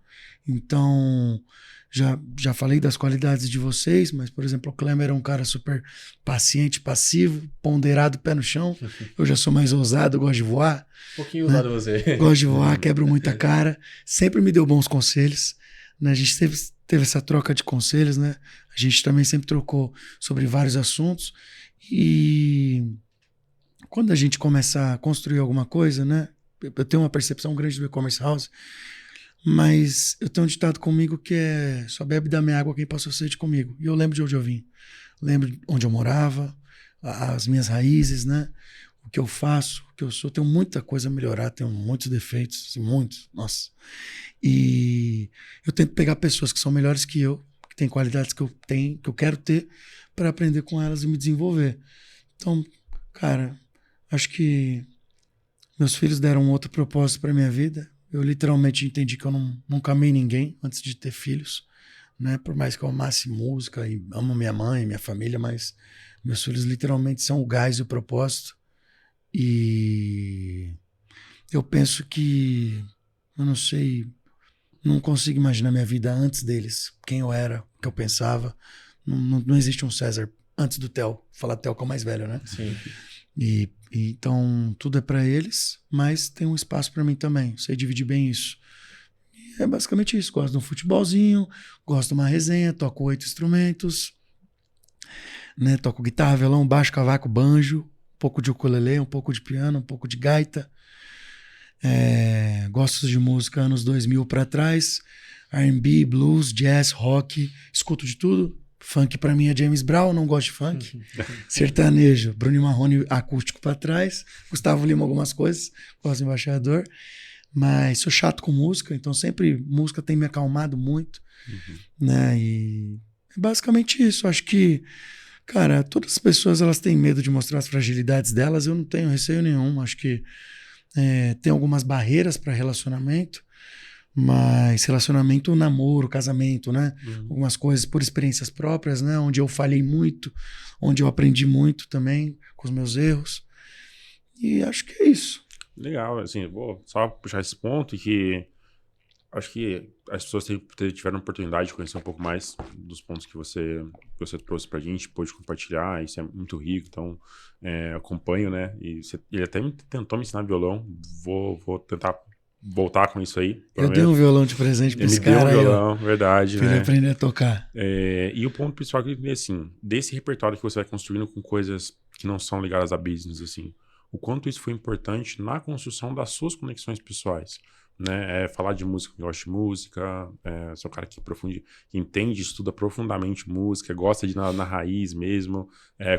Então, já falei das qualidades de vocês, mas, por exemplo, o Klemer é um cara super paciente, passivo, ponderado, pé no chão. Eu já sou mais ousado, gosto de voar. Um pouquinho ousado você. Gosto de voar, quebro muita cara. Sempre me deu bons conselhos. Né? A gente sempre teve essa troca de conselhos, né? A gente também sempre trocou sobre vários assuntos. E quando a gente começa a construir alguma coisa, né? Eu tenho uma percepção grande do e-commerce house, mas eu tenho um ditado comigo que é: só bebe da minha água quem passou sede comigo. E eu lembro de onde eu vim. Lembro onde eu morava, as minhas raízes, né? O que eu faço, o que eu sou. Tenho muita coisa a melhorar, tenho muitos defeitos, assim, muitos, nossa. E eu tento pegar pessoas que são melhores que eu, que têm qualidades que eu tenho, que eu quero ter, para aprender com elas e me desenvolver. Então, cara, acho que meus filhos deram um outro propósito para minha vida. Eu literalmente entendi que eu nunca amei ninguém antes de ter filhos, né? Por mais que eu amasse música e amo minha mãe, minha família, mas meus filhos literalmente são o gás e o propósito. E eu penso que, eu não sei, não consigo imaginar minha vida antes deles, quem eu era, o que eu pensava. Não existe um César antes do Theo. Falar Theo que é o mais velho, né? Sim. E então tudo é para eles, mas tem um espaço para mim também. Sei dividir bem isso. E é basicamente isso. Gosto de um futebolzinho, gosto de uma resenha, toco 8 instrumentos, né? Toco guitarra, violão, baixo, cavaco, banjo, um pouco de ukulele, um pouco de piano, um pouco de gaita. Gosto de música anos 2000 para trás, R&B, blues, jazz, rock, escuto de tudo. Funk pra mim é James Brown, não gosto de funk. Sertanejo, Bruno Marrone acústico pra trás. Gustavo Lima algumas coisas, gosto do Embaixador. Mas sou chato com música, então sempre música tem me acalmado muito. Né? E é basicamente isso. Acho que, cara, todas as pessoas elas têm medo de mostrar as fragilidades delas. Eu não tenho receio nenhum. Acho que tem algumas barreiras para relacionamento. Mas relacionamento, namoro, casamento, né? Algumas coisas por experiências próprias, né? Onde eu falhei muito, onde eu aprendi muito também com os meus erros. E acho que é isso. Legal, assim, vou só puxar esse ponto que acho que as pessoas tiveram a oportunidade de conhecer um pouco mais dos pontos que você trouxe pra gente, pôde compartilhar, isso é muito rico, então acompanho, né? E ele até tentou me ensinar violão, vou tentar voltar com isso aí. Eu dei um violão de presente pra esse cara aí. Ele me deu um violão, verdade, pra né? ele aprender a tocar. E o ponto principal que assim, desse repertório que você vai construindo com coisas que não são ligadas a business, assim, o quanto isso foi importante na construção das suas conexões pessoais, né? Falar de música, gosta de música, sou um cara que entende, estuda profundamente música, gosta de ir na raiz mesmo,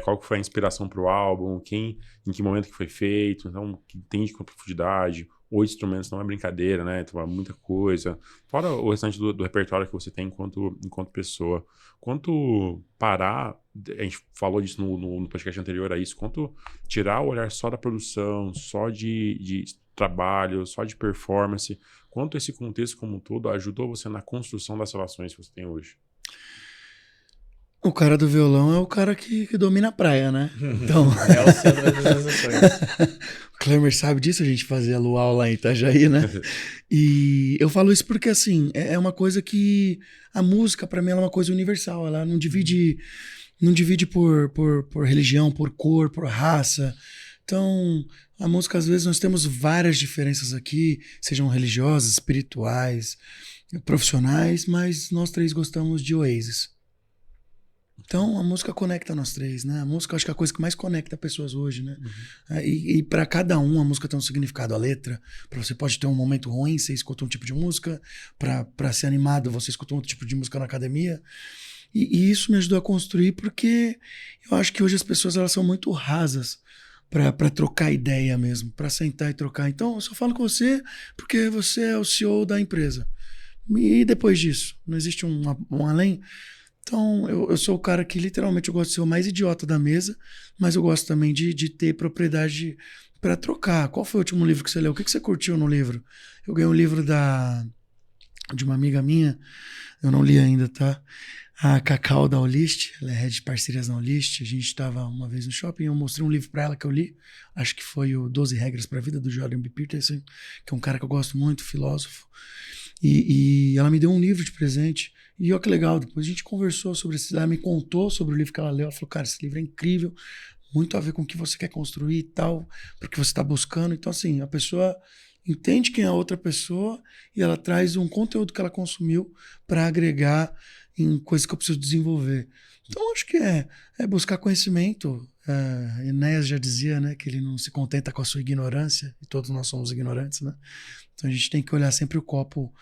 qual que foi a inspiração pro álbum, em que momento que foi feito, então, que entende com profundidade, 8 instrumentos não é brincadeira, né? Então é muita coisa. Fora o restante do repertório que você tem enquanto pessoa. Quanto parar, a gente falou disso no podcast anterior a isso, quanto tirar o olhar só da produção, só de trabalho, só de performance, quanto esse contexto como um todo ajudou você na construção das relações que você tem hoje? O cara do violão é o cara que domina a praia, né? Então, É o centro das sensações. o Klemer sabe disso, a gente fazia luau lá em Itajaí, né? E eu falo isso porque, assim, é uma coisa que a música, pra mim, ela é uma coisa universal. Ela não divide por religião, por cor, por raça. Então, a música, às vezes, nós temos várias diferenças aqui, sejam religiosas, espirituais, profissionais, mas nós três gostamos de Oasis. Então, a música conecta nós três, né? A música, acho que é a coisa que mais conecta pessoas hoje, né? E para cada um, a música tem um significado. A letra, para você pode ter um momento ruim, você escuta um tipo de música. Para ser animado, você escuta um outro tipo de música na academia. E isso me ajudou a construir, porque eu acho que hoje as pessoas elas são muito rasas para trocar ideia mesmo, para sentar e trocar. Então, eu só falo com você porque você é o CEO da empresa. E depois disso, não existe um além. Então, eu sou o cara que literalmente eu gosto de ser o mais idiota da mesa, mas eu gosto também de ter propriedade para trocar. Qual foi o último livro que você leu? O que você curtiu no livro? Eu ganhei um livro de uma amiga minha, eu não li ainda, tá? A Cacau da Olist, ela é head de parcerias na Olist. A gente estava uma vez no shopping, eu mostrei um livro para ela que eu li, acho que foi o 12 Regras para a Vida, do Jordan B. Peterson, que é um cara que eu gosto muito, filósofo. E ela me deu um livro de presente. E olha que legal, depois a gente conversou sobre isso. Ela me contou sobre o livro que ela leu. Ela falou, cara, esse livro é incrível, muito a ver com o que você quer construir e tal, porque você está buscando. Então, assim, a pessoa entende quem é a outra pessoa e ela traz um conteúdo que ela consumiu para agregar em coisas que eu preciso desenvolver. Então, acho que é buscar conhecimento. Enéas já dizia, né, que ele não se contenta com a sua ignorância, e todos nós somos ignorantes, né? Então, a gente tem que olhar sempre o copo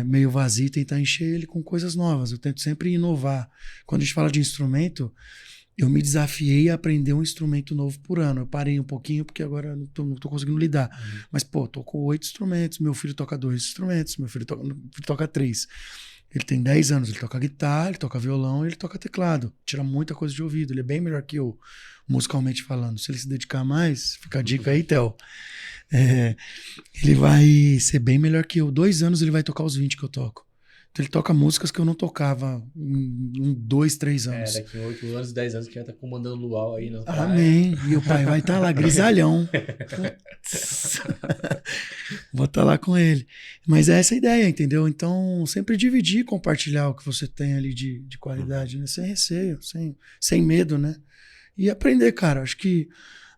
meio vazio e tentar encher ele com coisas novas. Eu tento sempre inovar. Quando a gente fala de instrumento, eu me desafiei a aprender um instrumento novo por ano. Eu parei um pouquinho porque agora não tô conseguindo lidar. Mas, pô, tô com 8 instrumentos, meu filho toca 2 instrumentos, meu filho toca 3. Ele tem 10 anos, ele toca guitarra, ele toca violão, ele toca teclado. Tira muita coisa de ouvido, ele é bem melhor que eu, musicalmente falando. Se ele se dedicar mais, fica a dica aí, Theo. Ele vai ser bem melhor que eu. 2 anos ele vai tocar os 20 que eu toco. Então ele toca músicas que eu não tocava em 2, 3 anos. Daqui a 8 anos, 10 anos que vai estar comandando o luau aí na praia. Amém. E o pai vai estar lá, grisalhão. Vou estar lá com ele. Mas é essa a ideia, entendeu? Então, sempre dividir, compartilhar o que você tem ali de qualidade, né? Sem receio, sem medo, né? E aprender, cara. Acho que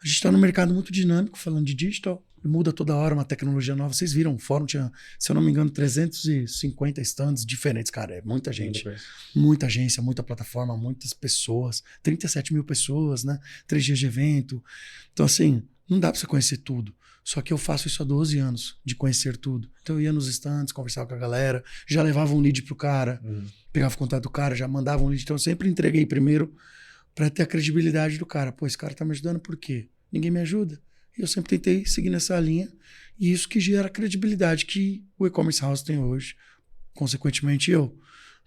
a gente está num mercado muito dinâmico, falando de digital. Muda toda hora uma tecnologia nova. Vocês viram, o fórum tinha, se eu não me engano, 350 stands diferentes, cara. É muita gente. Muita agência, muita plataforma, muitas pessoas. 37 mil pessoas, né? 3 dias de evento. Então, assim, não dá pra você conhecer tudo. Só que eu faço isso há 12 anos, de conhecer tudo. Então eu ia nos stands, conversava com a galera, já levava um lead pro cara, pegava o contato do cara, já mandava um lead. Então eu sempre entreguei primeiro pra ter a credibilidade do cara. Pô, esse cara tá me ajudando por quê? Ninguém me ajuda. E eu sempre tentei seguir nessa linha. E isso que gera a credibilidade que o e-commerce house tem hoje. Consequentemente eu,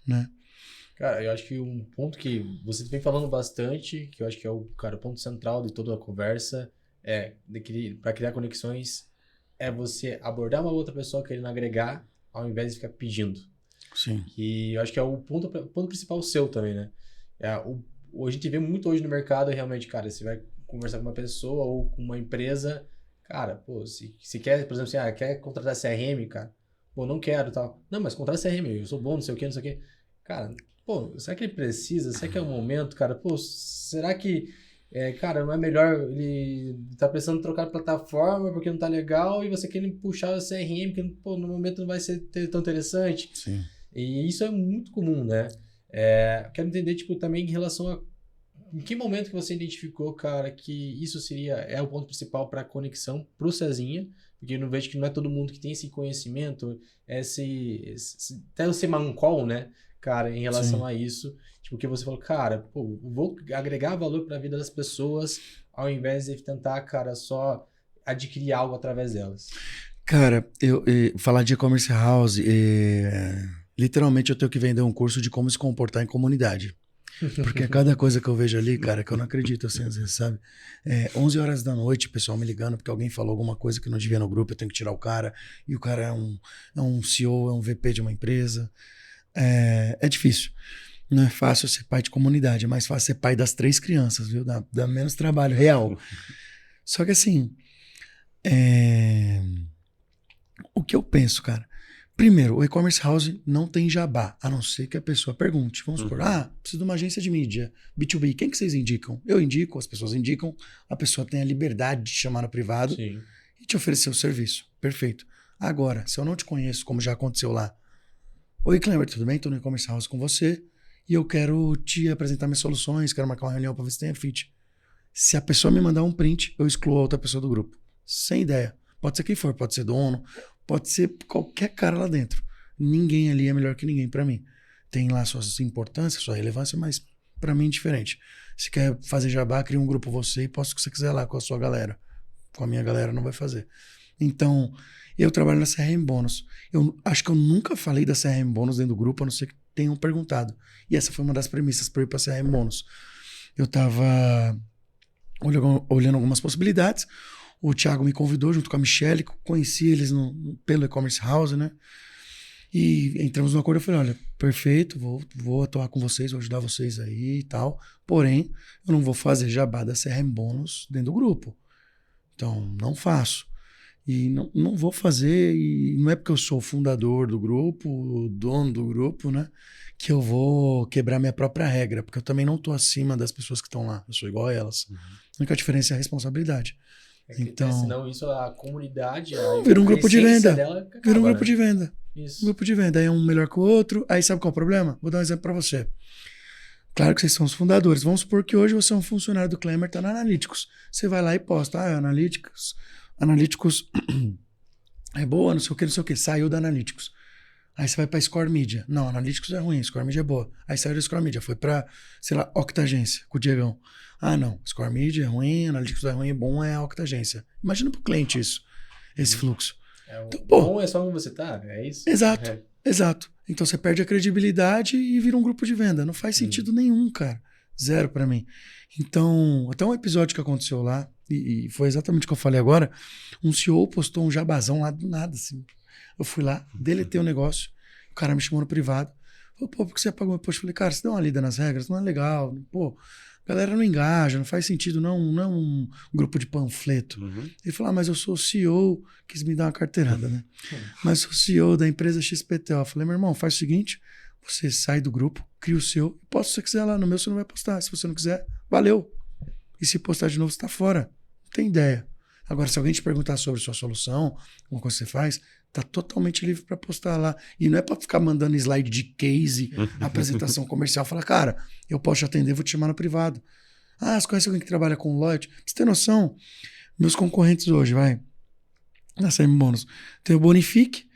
né? Cara, eu acho que um ponto que você vem falando bastante, que eu acho que é o ponto central de toda a conversa, para criar conexões, é você abordar uma outra pessoa querendo agregar, ao invés de ficar pedindo. Sim. E eu acho que é o ponto principal seu também, né? A gente vê muito hoje no mercado, realmente, cara, você vai conversar com uma pessoa ou com uma empresa, cara, pô, se quer, por exemplo, assim, quer contratar CRM, cara, pô, não quero e tal. Não, mas contrata CRM, eu sou bom, não sei o quê. Cara, pô, será que ele precisa? Será que é o momento, cara? Pô, será que, cara, não é melhor ele tá precisando trocar de plataforma porque não tá legal e você quer puxar o CRM que, pô, no momento não vai ser tão interessante? Sim. E isso é muito comum, né? Quero entender, tipo, também em relação a em que momento que você identificou, cara, que isso é o ponto principal para a conexão pro Cezinha? Porque eu não vejo que não é todo mundo que tem esse conhecimento, até o semancol, né, cara, em relação Sim. a isso. Tipo, que você falou, cara, pô, vou agregar valor para a vida das pessoas ao invés de tentar, cara, só adquirir algo através delas. Cara, falar de e-commerce house, literalmente eu tenho que vender um curso de como se comportar em comunidade. Porque cada coisa que eu vejo ali, cara, que eu não acredito, assim, às vezes, sabe? 11 horas da noite, o pessoal me ligando porque alguém falou alguma coisa que não devia no grupo, eu tenho que tirar o cara, e o cara é um CEO, é um VP de uma empresa. É difícil. Não é fácil ser pai de comunidade, é mais fácil ser pai das 3 crianças, viu? Dá menos trabalho, real. Só que assim, o que eu penso, cara? Primeiro, o e-commerce house não tem jabá, a não ser que a pessoa pergunte. Vamos supor, preciso de uma agência de mídia, B2B, quem que vocês indicam? Eu indico, as pessoas indicam, a pessoa tem a liberdade de chamar no privado Sim. e te oferecer o serviço. Perfeito. Agora, se eu não te conheço, como já aconteceu lá, oi, Clemer, tudo bem? Estou no e-commerce house com você e eu quero te apresentar minhas soluções, quero marcar uma reunião para ver se tem a fit. Se a pessoa me mandar um print, eu excluo a outra pessoa do grupo. Sem ideia. Pode ser quem for, pode ser dono, pode ser qualquer cara lá dentro. Ninguém ali é melhor que ninguém para mim. Tem lá suas importâncias, sua relevância, mas para mim é diferente. Se quer fazer jabá, cria um grupo você e posta o que você quiser lá com a sua galera. Com a minha galera não vai fazer. Então, eu trabalho na CRM Bônus. Eu acho que eu nunca falei da CRM Bônus dentro do grupo, a não ser que tenham perguntado. E essa foi uma das premissas para ir para a CRM Bônus. Eu estava olhando algumas possibilidades. O Thiago me convidou junto com a Michelle, conheci eles pelo e-commerce house, né? E entramos no acordo, eu falei, olha, perfeito, vou atuar com vocês, vou ajudar vocês aí e tal. Porém, eu não vou fazer jabá da CRM Bônus dentro do grupo. Então, não faço. E não vou fazer, e não é porque eu sou o fundador do grupo, o dono do grupo, né? Que eu vou quebrar minha própria regra, porque eu também não estou acima das pessoas que estão lá. Eu sou igual a elas. A única diferença é a responsabilidade. Então, senão isso, a comunidade... vira um grupo de venda. Acaba, Vira um grupo né? de venda. Isso. Um grupo de venda. Aí é um melhor que o outro. Aí sabe qual é o problema? Vou dar um exemplo para você. Claro que vocês são os fundadores. Vamos supor que hoje você é um funcionário do Clemer, tá na Analytics. Você vai lá e posta, Analytics é boa, não sei o que, saiu da Analytics. Aí você vai pra Score Media. Não, Analytics é ruim, Score Media é boa. Aí saiu da Score Media, foi pra, sei lá, Octagência, com o Diegão. Ah, não, Score Media é ruim, Analytics é ruim, bom é a Octagência. Imagina pro cliente isso, esse fluxo. Então, bom é só onde você tá, é isso? Exato, exato. Então você perde a credibilidade e vira um grupo de venda. Não faz sentido nenhum, cara. Zero pra mim. Então, até um episódio que aconteceu lá, e foi exatamente o que eu falei agora, um CEO postou um jabazão lá do nada, assim. Eu fui lá, deletei o negócio, o cara me chamou no privado. Falei, pô, por que você apagou meu post? Eu falei, cara, você dá uma lida nas regras, não é legal. Pô, a galera não engaja, não faz sentido, não é um grupo de panfleto. Ele falou, mas eu sou o CEO, quis me dar uma carteirada, né? Mas sou o CEO da empresa XPTO. Eu falei, meu irmão, faz o seguinte, você sai do grupo, cria o seu, e posta se você quiser lá, no meu você não vai postar. Se você não quiser, valeu. E se postar de novo, você tá fora. Não tem ideia. Agora, se alguém te perguntar sobre sua solução, alguma coisa que você faz, tá totalmente livre para postar lá. E não é para ficar mandando slide de case, apresentação comercial. Fala, cara, eu posso te atender, vou te chamar no privado. Ah, você conhece alguém que trabalha com loyalty? Pra você ter noção, meus concorrentes hoje, na CRM Bônus, tem o Bonifique,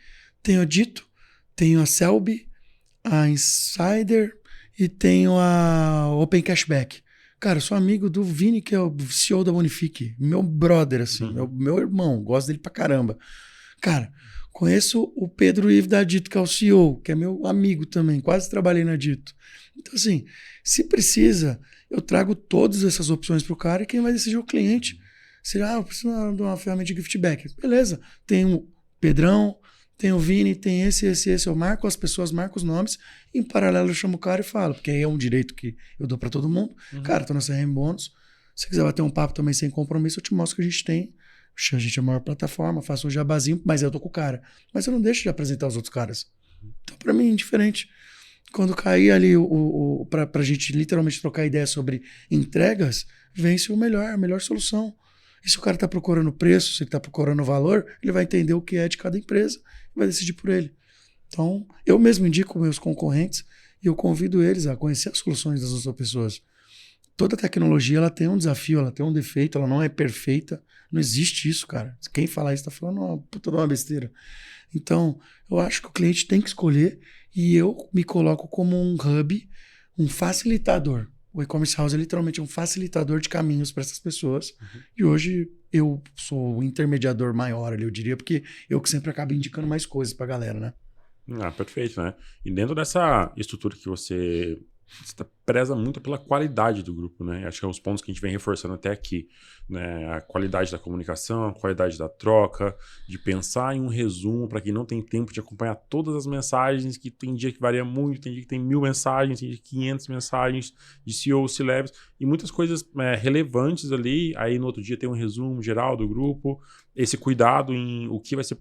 tem o Dito, tenho a Selby, a Insider e tenho a Open Cashback. Cara, eu sou amigo do Vini, que é o CEO da Bonifique. Meu brother, assim, meu irmão. Gosto dele pra caramba. Cara, conheço o Pedro Ivo da Dito, que é o CEO, que é meu amigo também. Quase trabalhei na Dito. Então, assim, se precisa, eu trago todas essas opções pro cara e quem vai decidir é o cliente. Se, eu preciso de uma ferramenta de gift back. Beleza. Tem o Pedrão, tem o Vini, tem esse. Eu marco as pessoas, marco os nomes. Em paralelo, eu chamo o cara e falo, porque aí é um direito que eu dou para todo mundo. Cara, tô na CRM Bônus. Se quiser bater um papo também sem compromisso, eu te mostro que a gente tem. A gente é a maior plataforma, faço um jabazinho, mas eu tô com o cara. Mas eu não deixo de apresentar os outros caras. Então, para mim, é indiferente. Quando cair ali pra gente literalmente trocar ideia sobre entregas, vence a melhor solução. E se o cara tá procurando preço, se ele tá procurando valor, ele vai entender o que é de cada empresa e vai decidir por ele. Então, eu mesmo indico meus concorrentes e eu convido eles a conhecer as soluções das outras pessoas. Toda tecnologia, ela tem um desafio, ela tem um defeito, ela não é perfeita. Não existe isso, cara. Quem falar isso tá falando uma puta de uma besteira. Então, eu acho que o cliente tem que escolher e eu me coloco como um hub, um facilitador. O e-commerce house é literalmente um facilitador de caminhos para essas pessoas. E hoje eu sou o intermediador maior ali, eu diria, porque eu que sempre acabo indicando mais coisas pra galera, né? Perfeito, né? E dentro dessa estrutura que você preza muito pela qualidade do grupo, né? Acho que é os pontos que a gente vem reforçando até aqui, né? A qualidade da comunicação, a qualidade da troca, de pensar em um resumo para quem não tem tempo de acompanhar todas as mensagens, que tem dia que varia muito, tem dia que tem 1000 mensagens, tem dia que 500 mensagens de CEO, C-Levels, e muitas coisas relevantes ali, aí no outro dia tem um resumo geral do grupo, esse cuidado em o que vai ser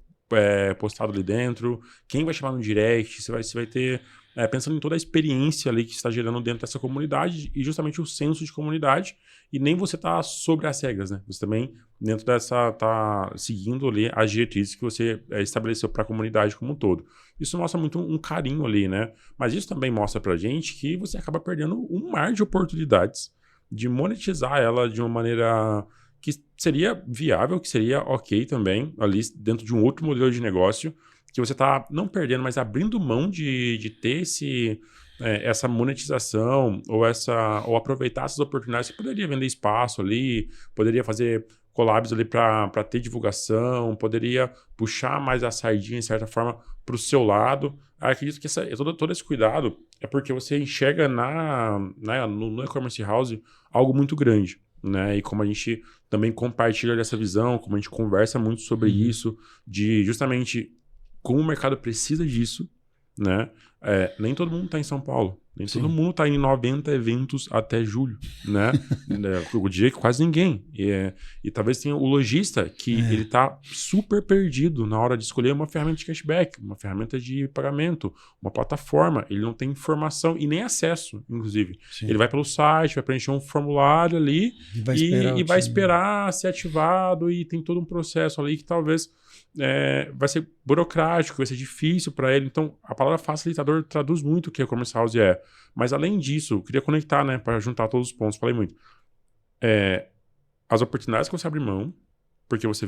postado ali dentro, quem vai chamar no direct, você vai ter... pensando em toda a experiência ali que está gerando dentro dessa comunidade e justamente o senso de comunidade, e nem você está sobre as regras, né? Você também, dentro dessa, tá seguindo ali as diretrizes que você estabeleceu para a comunidade como um todo. Isso mostra muito um carinho ali, né? Mas isso também mostra pra gente que você acaba perdendo um mar de oportunidades de monetizar ela de uma maneira que seria viável, que seria ok também, ali dentro de um outro modelo de negócio, que você está não perdendo, mas abrindo mão de ter essa monetização ou aproveitar essas oportunidades. Você poderia vender espaço ali, poderia fazer collabs ali para ter divulgação, poderia puxar mais a sardinha, de certa forma, para o seu lado. Eu acredito que todo esse cuidado é porque você enxerga no e-commerce house algo muito grande. Né? E como a gente também compartilha dessa visão, como a gente conversa muito sobre isso, de justamente como o mercado precisa disso, né? Nem todo mundo está em São Paulo. Nem todo mundo está em 90 eventos até julho, né? Eu diria que quase ninguém. E talvez tenha o lojista que ele está super perdido na hora de escolher uma ferramenta de cashback, uma ferramenta de pagamento, uma plataforma. Ele não tem informação e nem acesso, inclusive. Sim. Ele vai pelo site, vai preencher um formulário ali e vai esperar ser ativado, e tem todo um processo ali que talvez vai ser burocrático, vai ser difícil para ele. Então, a palavra facilitador traduz muito o que a e-commerce house é. Mas, além disso, eu queria conectar, né, para juntar todos os pontos, falei muito. As oportunidades que você abre mão, porque você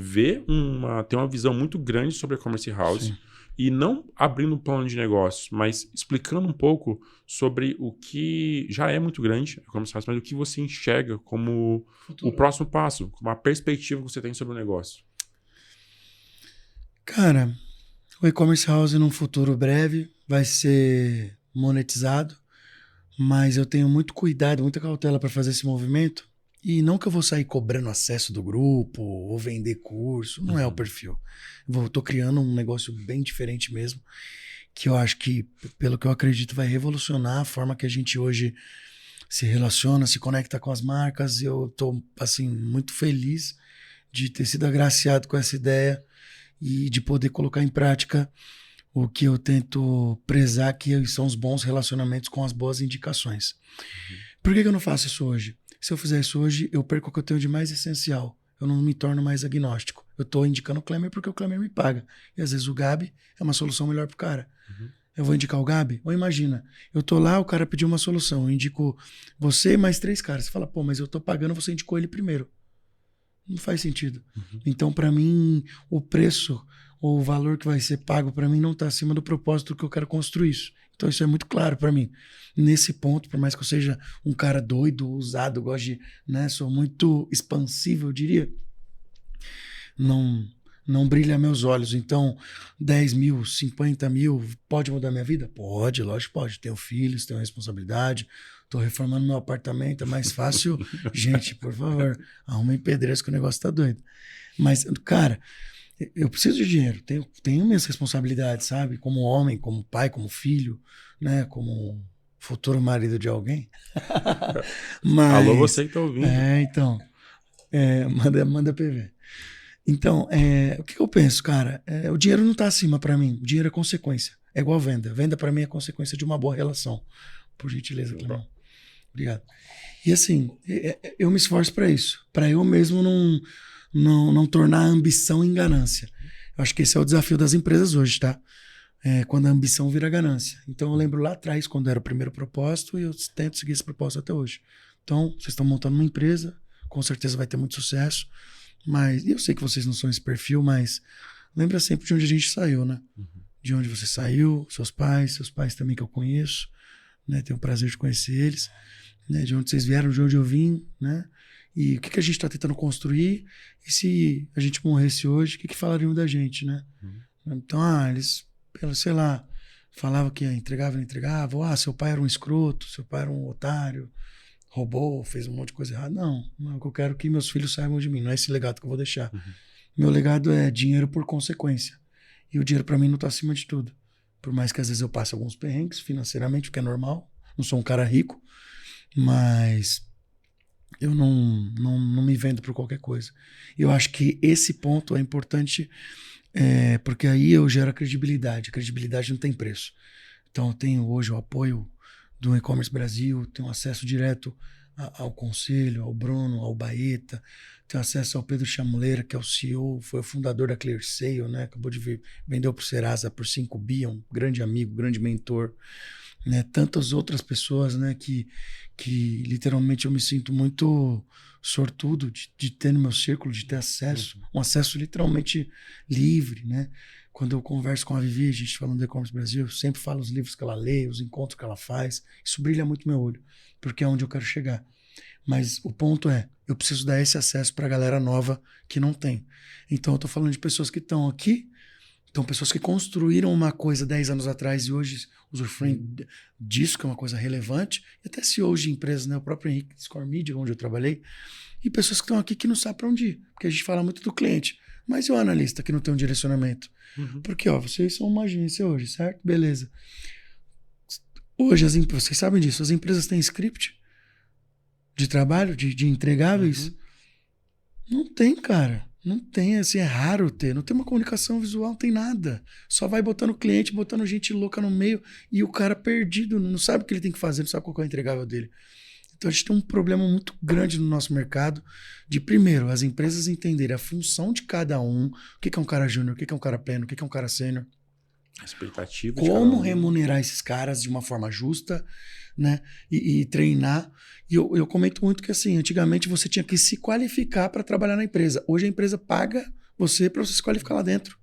tem uma visão muito grande sobre a e-commerce house, sim, e não abrindo um plano de negócios, mas explicando um pouco sobre o que já é muito grande, a e-commerce house, mas o que você enxerga como o próximo passo, como a perspectiva que você tem sobre o negócio. Cara, o e-commerce house num futuro breve vai ser monetizado, mas eu tenho muito cuidado, muita cautela para fazer esse movimento, e não que eu vou sair cobrando acesso do grupo ou vender curso, não é o perfil. Tô criando um negócio bem diferente mesmo, que eu acho que, pelo que eu acredito, vai revolucionar a forma que a gente hoje se relaciona, se conecta com as marcas. Eu tô, assim, muito feliz de ter sido agraciado com essa ideia e de poder colocar em prática o que eu tento prezar, que são os bons relacionamentos com as boas indicações. Por que eu não faço isso hoje? Se eu fizer isso hoje, eu perco o que eu tenho de mais essencial. Eu não me torno mais agnóstico. Eu estou indicando o Klemer porque o Klemer me paga. E às vezes o Gabi é uma solução melhor para o cara. Eu vou indicar o Gabi? Ou imagina, eu tô lá, o cara pediu uma solução, eu indico você e mais 3 caras. Você fala, pô, mas eu tô pagando, você indicou ele primeiro. Não faz sentido. Então, para mim, o preço ou o valor que vai ser pago para mim não está acima do propósito que eu quero construir isso. Então, isso é muito claro para mim. Nesse ponto, por mais que eu seja um cara doido, ousado, gosto de, né, sou muito expansivo, eu diria, não brilha meus olhos. Então, 10 mil, 50 mil, pode mudar minha vida? Pode, lógico, pode. Tenho filhos, tenho responsabilidade. Tô reformando meu apartamento, é mais fácil. Gente, por favor, arrumem pedreiros que o negócio tá doido. Mas, cara, eu preciso de dinheiro. Tenho minhas responsabilidades, sabe? Como homem, como pai, como filho, né? Como futuro marido de alguém. Mas, alô, você que tá ouvindo. Então. Manda PV. Então, o que eu penso, cara? O dinheiro não tá acima para mim. O dinheiro é consequência. É igual venda. Venda para mim é consequência de uma boa relação. Por gentileza, Clemão. Obrigado. E assim, eu me esforço para isso. Para eu mesmo não tornar a ambição em ganância. Eu acho que esse é o desafio das empresas hoje, tá? Quando a ambição vira ganância. Então eu lembro lá atrás, quando era o primeiro propósito, e eu tento seguir esse propósito até hoje. Então, vocês estão montando uma empresa, com certeza vai ter muito sucesso. Mas eu sei que vocês não são esse perfil, mas lembra sempre de onde a gente saiu, né? De onde você saiu, seus pais também que eu conheço, né? Tenho o prazer de conhecer eles. né? De onde vocês vieram, de onde eu vim, né? E o que a gente está tentando construir? E se a gente morresse hoje, o que falariam da gente, né? Então, eles, sei lá, falavam que entregava, não entregava. Seu pai era um escroto, seu pai era um otário, roubou, fez um monte de coisa errada. Não, eu quero que meus filhos saibam de mim, não é esse legado que eu vou deixar. Meu legado é dinheiro por consequência. E o dinheiro para mim não está acima de tudo. Por mais que às vezes eu passe alguns perrengues financeiramente, o que é normal. Não sou um cara rico, mas eu não me vendo por qualquer coisa. Eu acho que esse ponto é importante, porque aí eu gero a credibilidade. A credibilidade não tem preço. Então eu tenho hoje o apoio do E-Commerce Brasil, tenho acesso direto ao conselho, ao Bruno, ao Baeta, tenho acesso ao Pedro Chamuleira, que é o CEO, foi o fundador da ClearSale, né? Acabou de vendeu para o Serasa por 5 bi, um grande amigo, grande mentor. Né? Tantas outras pessoas, né? Que literalmente eu me sinto muito sortudo de ter no meu círculo, de ter acesso, um acesso literalmente livre, né? Quando eu converso com a Vivi, a gente falando do E-Commerce Brasil, eu sempre falo os livros que ela lê, os encontros que ela faz. Isso brilha muito meu olho, porque é onde eu quero chegar. Mas o ponto é, eu preciso dar esse acesso para a galera nova que não tem. Então eu estou falando de pessoas que estão aqui, então pessoas que construíram uma coisa 10 anos atrás e hoje usufruem disso, que é uma coisa relevante, e até CEOs de empresas, né? O próprio Henrique Score Media, onde eu trabalhei, e pessoas que estão aqui que não sabem para onde ir, porque a gente fala muito do cliente. Mas e o analista que não tem um direcionamento? Porque, vocês são uma agência hoje, certo? Beleza. Hoje, vocês sabem disso, as empresas têm script de trabalho, de entregáveis? Não tem, cara. Não tem, assim, é raro ter. Não tem uma comunicação visual, não tem nada. Só vai botando cliente, botando gente louca no meio e o cara perdido, não sabe o que ele tem que fazer, não sabe qual é o entregável dele. Então a gente tem um problema muito grande no nosso mercado de, primeiro, as empresas entenderem a função de cada um, o que é um cara júnior, o que é um cara pleno, o que é um cara sênior. A expectativa de cada Como um. remunerar esses caras de uma forma justa, né? E treinar. E eu comento muito que, assim, antigamente você tinha que se qualificar para trabalhar na empresa. Hoje a empresa paga você para você se qualificar lá dentro.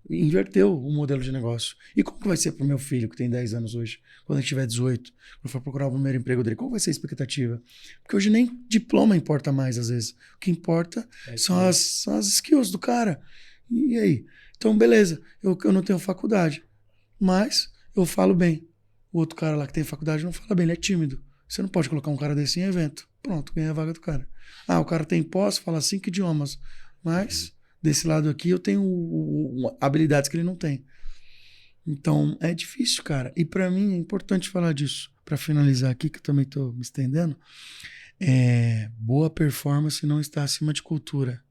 Inverteu o modelo de negócio. E como que vai ser para o meu filho, que tem 10 anos hoje, quando ele tiver 18, quando for procurar o primeiro emprego dele? Qual vai ser a expectativa? Porque hoje nem diploma importa mais, às vezes. O que importa são as skills do cara. E aí? Então, beleza, eu não tenho faculdade, mas eu falo bem. O outro cara lá que tem faculdade não fala bem, ele é tímido. Você não pode colocar um cara desse em evento. Pronto, ganha a vaga do cara. O cara tem posse, fala 5 idiomas, mas desse lado aqui eu tenho habilidades que ele não tem. Então, é difícil, cara. E para mim é importante falar disso. Para finalizar aqui, que eu também estou me estendendo, boa performance não está acima de cultura.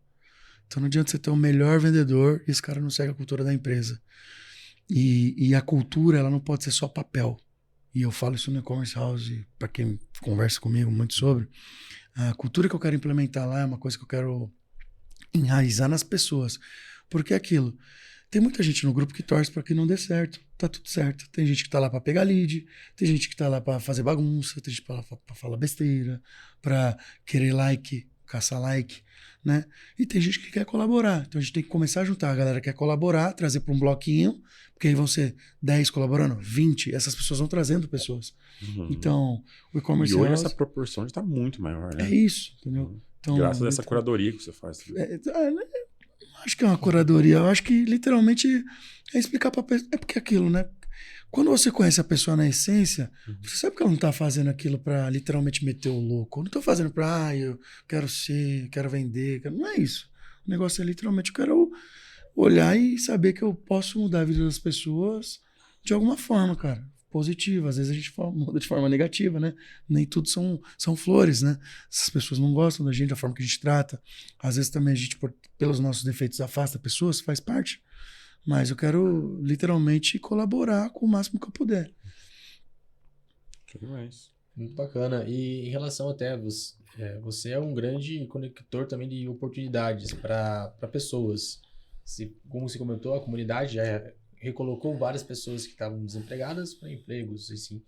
Então não adianta você ter o melhor vendedor e esse cara não segue a cultura da empresa. E a cultura, ela não pode ser só papel. E eu falo isso no E-Commerce House, para quem conversa comigo muito sobre. A cultura que eu quero implementar lá é uma coisa que eu quero enraizar nas pessoas. Porque é aquilo. Tem muita gente no grupo que torce para que não dê certo. Tá tudo certo. Tem gente que tá lá para pegar lead, tem gente que tá lá para fazer bagunça, tem gente que tá lá para falar besteira, para querer like, caçar like, né? E tem gente que quer colaborar. Então a gente tem que começar a juntar. A galera quer colaborar, trazer para um bloquinho, porque aí vão ser 10 colaborando, 20. Essas pessoas vão trazendo pessoas. Então, o E-Commerce E hoje House essa proporção já está muito maior, né? é isso, entendeu? Então, graças a essa curadoria que você faz. Acho que é uma curadoria. Eu acho que literalmente é explicar para a pessoa. É porque é aquilo, né? Quando você conhece a pessoa na essência, você sabe que ela não tá fazendo aquilo para literalmente meter o louco. Eu não tô fazendo para, eu quero ser, quero vender. Não é isso. O negócio é literalmente, eu quero olhar e saber que eu posso mudar a vida das pessoas de alguma forma, cara. Positiva. Às vezes a gente muda de forma negativa, né? Nem tudo são flores, né? Essas pessoas não gostam da gente, da forma que a gente trata. Às vezes também a gente, pelos nossos defeitos, afasta pessoas, faz parte. Mas eu quero literalmente colaborar com o máximo que eu puder. Que demais. Muito bacana. E em relação até você é um grande conector também de oportunidades para pessoas. Como você comentou, a comunidade já recolocou várias pessoas que estavam desempregadas para empregos, assim.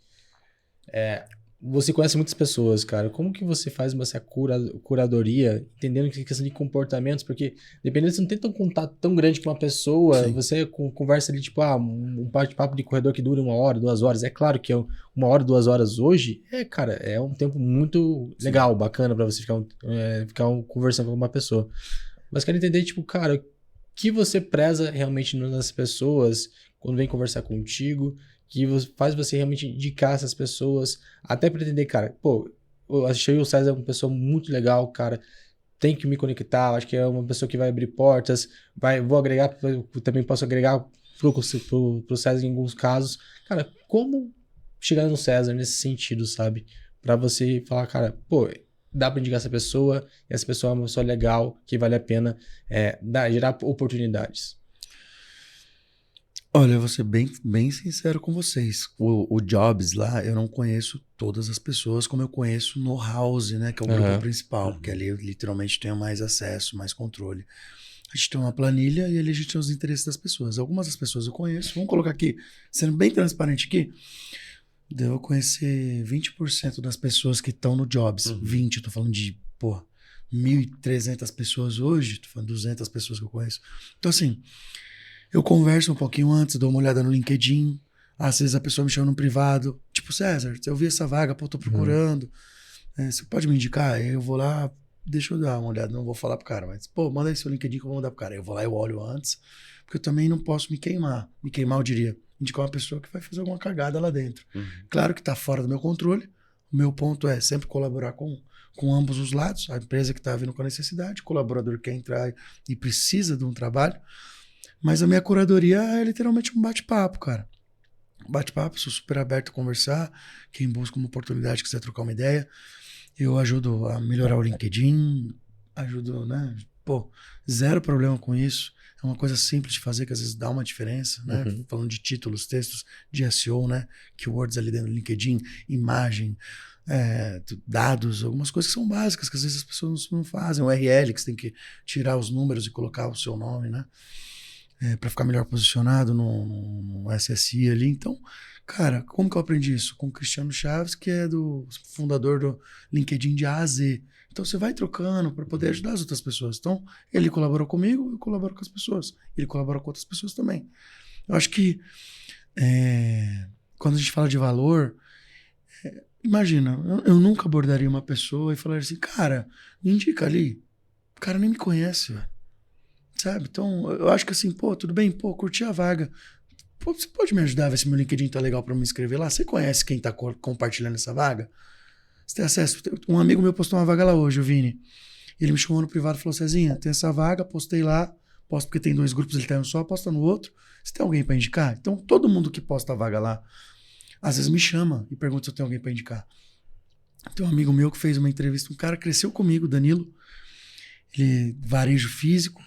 você conhece muitas pessoas, cara. Como que você faz essa curadoria, entendendo que é questão de comportamentos? Porque, dependendo, você não tem um contato tão grande com uma pessoa, Sim. você conversa ali, tipo, um bate-papo de corredor que dura 1 hora, 2 horas. É claro que 1 hora, 2 horas hoje, cara, é um tempo muito legal, bacana pra você ficar conversando com uma pessoa. Mas quero entender, tipo, cara, o que você preza realmente nas pessoas quando vem conversar contigo, que faz você realmente indicar essas pessoas, até pra entender, cara, pô, eu achei o César uma pessoa muito legal, cara, tem que me conectar, acho que é uma pessoa que vai abrir portas, vou agregar, também posso agregar pro César em alguns casos. Cara, como chegar no César nesse sentido, sabe? Pra você falar, cara, pô, dá pra indicar essa pessoa, e essa pessoa é uma pessoa legal, que vale a pena gerar oportunidades. Olha, eu vou ser bem sincero com vocês. O Jobs lá, eu não conheço todas as pessoas como eu conheço no House, né? Que é o grupo Aham. principal, porque ali eu literalmente tenho mais acesso, mais controle. A gente tem uma planilha e ali a gente tem os interesses das pessoas. Algumas das pessoas eu conheço. Vamos colocar aqui, sendo bem transparente aqui, devo conhecer 20% das pessoas que estão no Jobs. Uhum. 20, eu tô falando de, 1.300 pessoas hoje, tô falando 200 pessoas que eu conheço. Então, assim, eu converso um pouquinho antes, dou uma olhada no LinkedIn. Às vezes a pessoa me chama no privado. Tipo, César, eu vi essa vaga, pô, tô procurando. Você pode me indicar? Aí eu vou lá, deixa eu dar uma olhada, não vou falar pro cara, mas, pô, manda aí seu LinkedIn que eu vou mandar pro cara. Eu vou lá, eu olho antes, porque eu também não posso me queimar. Me queimar, eu diria, indicar uma pessoa que vai fazer alguma cagada lá dentro. Uhum. Claro que tá fora do meu controle. O meu ponto é sempre colaborar com ambos os lados. A empresa que tá vindo com a necessidade, o colaborador que quer entrar e precisa de um trabalho. Mas a minha curadoria é literalmente um bate-papo, cara. Bate-papo, sou super aberto a conversar. Quem busca uma oportunidade, quiser trocar uma ideia, eu ajudo a melhorar o LinkedIn, ajudo, né? Pô, zero problema com isso. É uma coisa simples de fazer, que às vezes dá uma diferença, né? Uhum. Falando de títulos, textos de SEO, né? Keywords ali dentro do LinkedIn, imagem, dados, algumas coisas que são básicas, que às vezes as pessoas não fazem. O URL, que você tem que tirar os números e colocar o seu nome, né? Para ficar melhor posicionado no SSI ali. Então, cara, como que eu aprendi isso? Com o Cristiano Chaves, que é do fundador do LinkedIn de A a Z. Então, você vai trocando para poder ajudar as outras pessoas. Então, ele colaborou comigo, eu colaboro com as pessoas. Ele colabora com outras pessoas também. Eu acho que quando a gente fala de valor, imagina, eu nunca abordaria uma pessoa e falaria assim, cara, me indica ali. O cara nem me conhece, velho. Sabe? Então, eu acho que assim, pô, tudo bem, pô, curti a vaga. Pô, você pode me ajudar a ver se meu LinkedIn tá legal pra me inscrever lá? Você conhece quem tá compartilhando essa vaga? Você tem acesso? Um amigo meu postou uma vaga lá hoje, o Vini. Ele me chamou no privado e falou, Cezinha, tem essa vaga, postei lá, posto porque tem 2 grupos, ele tá em um só, posta no outro. Você tem alguém pra indicar? Então, todo mundo que posta a vaga lá, às vezes me chama e pergunta se eu tenho alguém pra indicar. Tem um amigo meu que fez uma entrevista, um cara cresceu comigo, Danilo, ele varejo físico,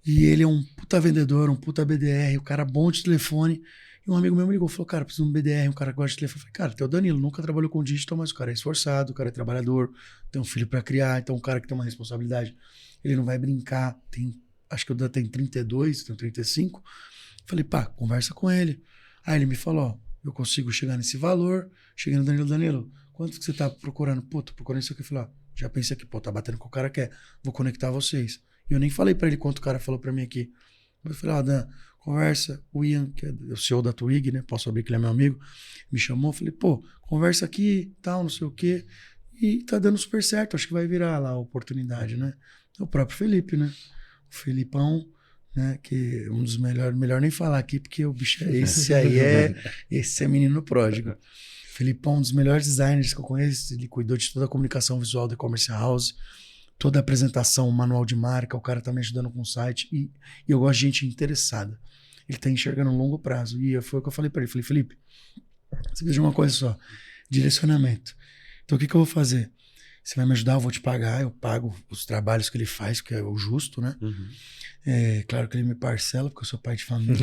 e ele é um puta vendedor, um puta BDR, um cara bom de telefone. E um amigo meu me ligou, falou, cara, preciso de um BDR, um cara que gosta de telefone. Eu falei, cara, tem o Danilo, nunca trabalhou com digital, mas o cara é esforçado, o cara é trabalhador, tem um filho pra criar, então um cara que tem uma responsabilidade, ele não vai brincar. Acho que o Dan tem 32, tem 35. Falei, pá, conversa com ele. Aí ele me falou, ó, eu consigo chegar nesse valor. Cheguei no Danilo, quanto que você tá procurando? Pô, tô procurando isso aqui. Eu falei, ó, já pensei aqui, pô, tá batendo com o cara quer, vou conectar vocês. E eu nem falei pra ele quanto o cara falou pra mim aqui. Eu falei, ó, Dan, conversa, o Ian, que é o CEO da Twig, né, posso saber que ele é meu amigo, me chamou, falei, pô, conversa aqui, tal, não sei o quê, e tá dando super certo, acho que vai virar lá a oportunidade, né. O próprio Felipe, né, o Felipão, né, que é um dos melhores, melhor nem falar aqui, porque o bicho, esse é menino pródigo. Felipão, um dos melhores designers que eu conheço, ele cuidou de toda a comunicação visual da E-Commerce House, toda a apresentação, o manual de marca, o cara tá me ajudando com o site, e eu gosto de gente interessada. Ele tá enxergando a longo prazo. E foi o que eu falei para ele. Falei, Felipe, você precisa de uma coisa só, direcionamento. Então o que eu vou fazer? Você vai me ajudar, eu vou te pagar, eu pago os trabalhos que ele faz, que é o justo, né? Uhum. Claro que ele me parcela, porque eu sou pai de família.